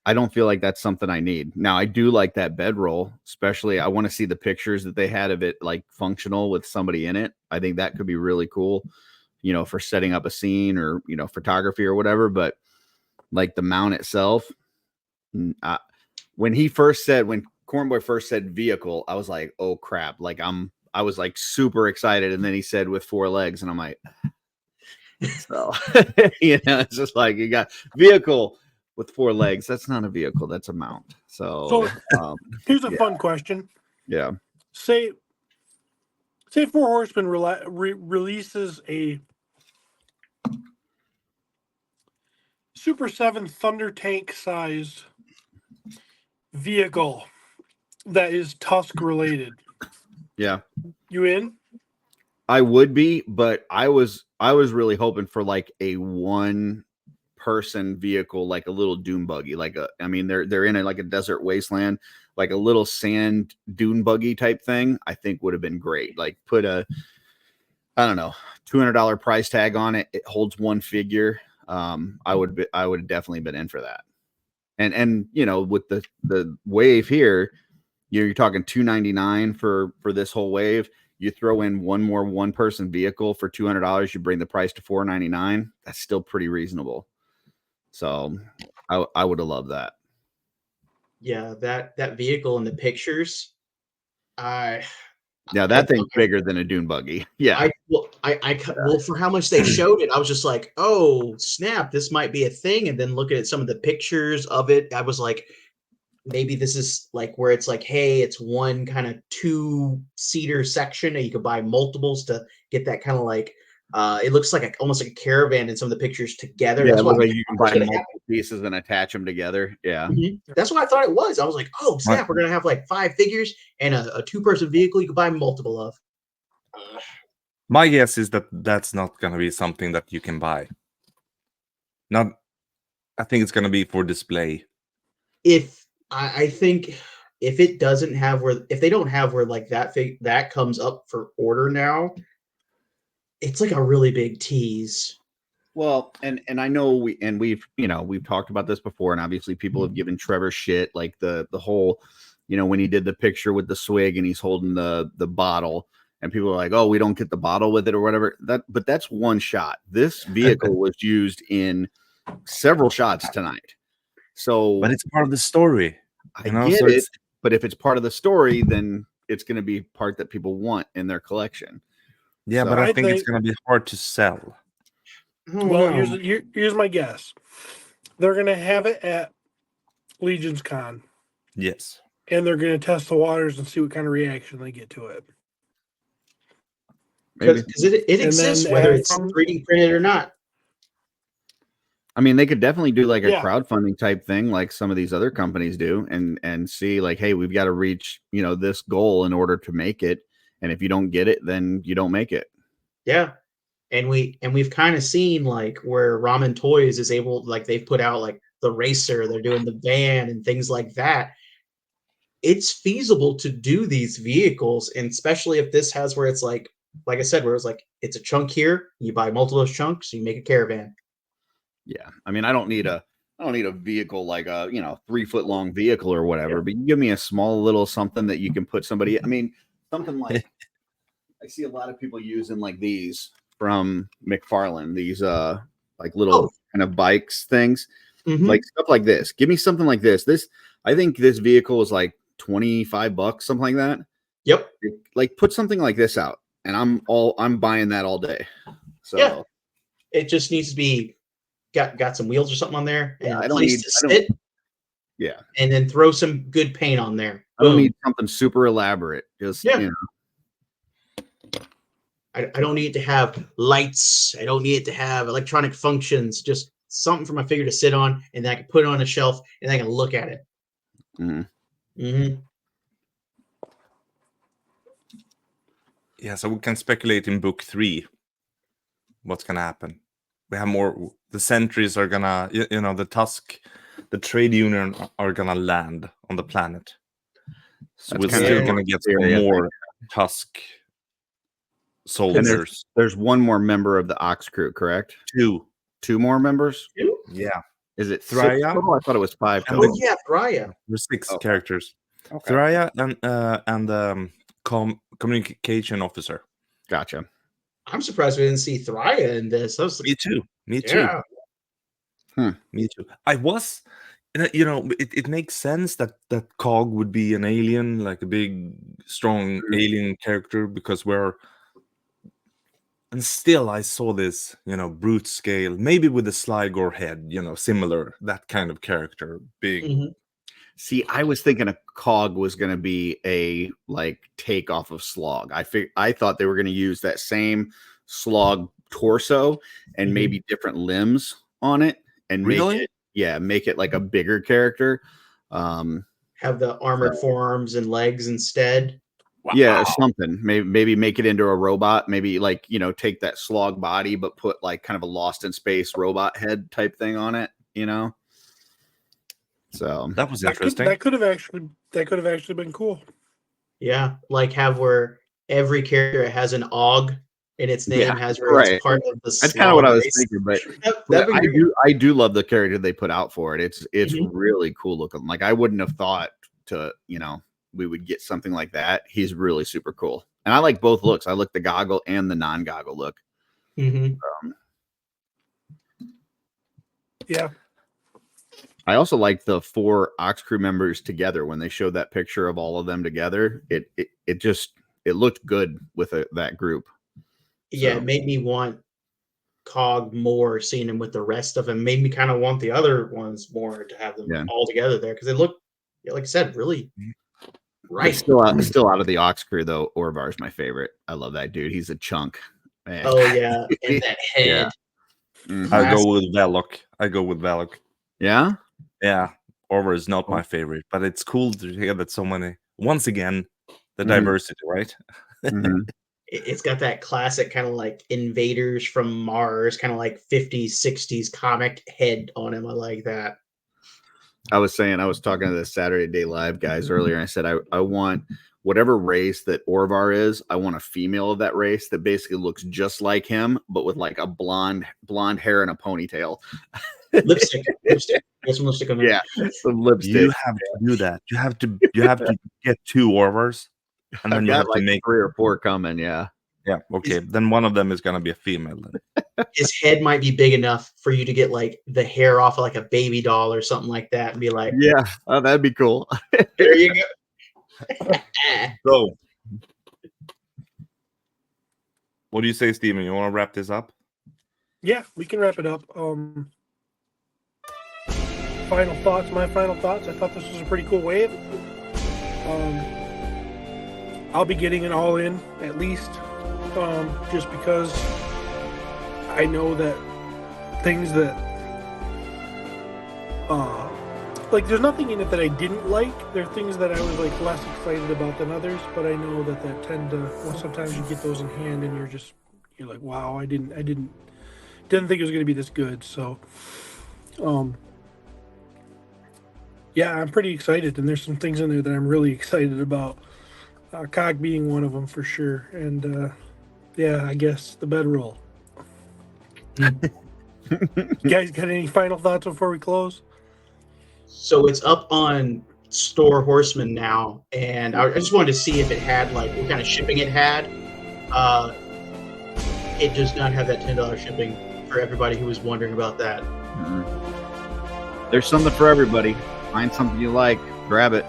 I don't feel like that's something I need. Now I do like that bedroll, especially I want to see the pictures that they had of it like functional with somebody in it. I think that could be really cool, for setting up a scene or, photography or whatever. But like the mount itself, when Cornboy first said vehicle, I was like, oh crap. Like I was like super excited. And then he said with 4 legs, and I'm like, so, it's just like you got vehicle with 4 legs. That's not a vehicle. That's a mount. So here's a fun question. Yeah. Say Four Horsemen releases a Super 7 Thunder Tank sized vehicle that is Tusk related. Yeah. You in? I would be, but I was really hoping for like a 1-person vehicle, like a little dune buggy, they're in like a desert wasteland, like a little sand dune buggy type thing. I think would have been great. Like put a, I don't know, $200 price tag on it. It holds 1 figure. I would have definitely been in for that. And with the wave here, you're talking $299 for this whole wave. You throw in one more 1-person vehicle for $200, you bring the price to $499. That's still pretty reasonable. So I would have loved that. Yeah, that vehicle in the pictures, that thing's bigger than a dune buggy. Yeah. For how much they showed it, I was just like, oh snap, this might be a thing. And then looking at some of the pictures of it, I was like, maybe this is like where it's like, hey, it's one kind of 2-seater section, and you could buy multiples to get that kind of like, it looks like almost like a caravan in some of the pictures together. Yeah, that's why you can buy multiple pieces and attach them together. Yeah. Mm-hmm. That's what I thought it was. I was like, oh snap, we're gonna have like 5 figures and a 2-person vehicle you can buy multiple of. My guess is that that's not gonna be something that you can buy. I think it's gonna be for display. I think if it doesn't have if they don't have where like that comes up for order now, it's like a really big tease. Well, and I know we've talked about this before, and obviously people have given Trevor shit, like the whole, when he did the picture with the swig and he's holding the bottle, and people are like, oh, we don't get the bottle with it or whatever. But that's one shot. This vehicle was used in several shots tonight. So, but it's part of the story. I get it, but if it's part of the story, then it's going to be part that people want in their collection. Yeah, but I think it's going to be hard to sell. Well, here's my guess. They're going to have it at Legion's Con. Yes. And they're going to test the waters and see what kind of reaction they get to it. Because it exists, whether it's 3D printed or not. I mean, they could definitely do like a Yeah. crowdfunding type thing, like some of these other companies do, and see like, hey, we've got to reach, you know, this goal in order to make it, and if you don't get it, then you don't make it. Yeah. And we've kind of seen like where Ramen Toys is able, like they've put out like the racer, they're doing the van and things like that. It's feasible to do these vehicles, and especially if this has where it's like I said, where it's like it's a chunk here, you buy multiple of those chunks, you make a caravan. Yeah, I mean, I don't need a vehicle like a 3-foot long vehicle or whatever, but you give me a small little something that you can put somebody. I mean, something like I see a lot of people using like these from McFarlane, these like little kind of bikes things, like stuff like this. Give me something like this. I think this vehicle is like $25, something like that. Yep. Like put something like this out, and I'm buying that all day. So yeah, it just needs to be got some wheels or something on there, and I a don't place need- to I don't- sit, yeah, and then throw some good paint on there. I don't Boom. need something super elaborate. Just Yeah. you know. I don't need it to have lights. I don't need it to have electronic functions. Just something for my figure to sit on, and then I can put it on a shelf, and I can look at it. Yeah, so we can speculate in book 3 what's gonna happen. We have more. The sentries are gonna, the Tusk, the trade union are gonna land on the planet. So That's we're kinda still the gonna get theory, I some more think. Tusk And soldiers. there's one more member of the OxKrewe, correct? Two more members. Yeah, Is it Thria? 6 total? I thought it was 5 And total. Oh yeah, Thria. there's 6 Okay. characters. Okay. Thria and communication officer. Gotcha. I'm surprised we didn't see Thria in this. That was Me too. Me too. yeah. Me too. I was, it makes sense that Kogg would be an alien, like a big, strong alien character, because and still I saw this, brute scale, maybe with a Sligo head, similar, that kind of character, big. Mhm. See, I was thinking a Kogg was going to be a like take off of Slog. I thought they were going to use that same Slog torso and maybe different limbs on it and Really? make it like a bigger character. Have the armored forearms and legs instead. Yeah, something. Maybe make it into a robot. Maybe like, take that Slog body, but put like kind of a Lost in Space robot head type thing on it, So That was interesting. That could have actually been cool. Yeah, like have where every character has an AUG in its name, has where it's part of the. That's kind of what I was race. thinking, but That'd be great. I do love the character they put out for it. It's Mhm. really cool looking. Like I wouldn't have thought we would get something like that. He's really super cool, and I like both looks. I like the goggle and the non-goggle look. Mhm. Yeah. I also like the 4 OxKrewe members together when they showed that picture of all of them together. It looked good with that group. Yeah, So- it made me want Kogg more, seeing him with the rest of them. Made me kind of want the other ones more to have them all together there, because they look, like I said, really right. Still out of the OxKrewe though. Orvar's my favorite. I love that dude. He's a chunk. Man. Oh yeah, and that head. Yeah. Mhm. I go with Velok. Yeah. Yeah, Orvar is not my favorite, but it's cool to hear that so many. Once again, the Mhm. diversity, right? Mhm. It's got that classic kind of like invaders from Mars, kind of like 50s, 60s comic head on him. I like that. I was talking to the Saturday Day Live guys earlier, and I said I want whatever race that Orvar is, I want a female of that race that basically looks just like him, but with like a blonde hair and a ponytail. Lipstick. Get some lipstick on there. Yeah, some lipstick. You have to do that. You have to get 2 Orvars, and then I've you got have like to make 3 or 4 coming. Yeah. Yeah. Okay. Then one of them is gonna be a female. Then. His head might be big enough for you to get like the hair off of like a baby doll or something like that, and be like, Yeah. Oh, that'd be cool. there you go. So, what do you say, Steven? You want to wrap this up? Yeah, we can wrap it up. Final thoughts. My final thoughts. I thought this was a pretty cool wave. I'll be getting it all in at least, just because I know that things that like there's nothing in it that I didn't like. There are things that I was like less excited about than others, but I know that tend to. Well, sometimes you get those in hand and you're like, wow, I didn't think it was going to be this good. So, yeah, I'm pretty excited, and there's some things in there that I'm really excited about. Kogg being one of them for sure, and yeah, I guess the bedroll. You guys got any final thoughts before we close? So it's up on Four Horsemen now, and I just wanted to see if it had like what kind of shipping it had. It does not have that $10 shipping for everybody who was wondering about that. There's something for everybody. Find something you like, grab it.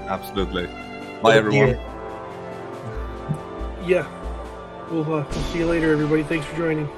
Absolutely. Bye, everyone. Yeah. We'll see you later, everybody. Thanks for joining.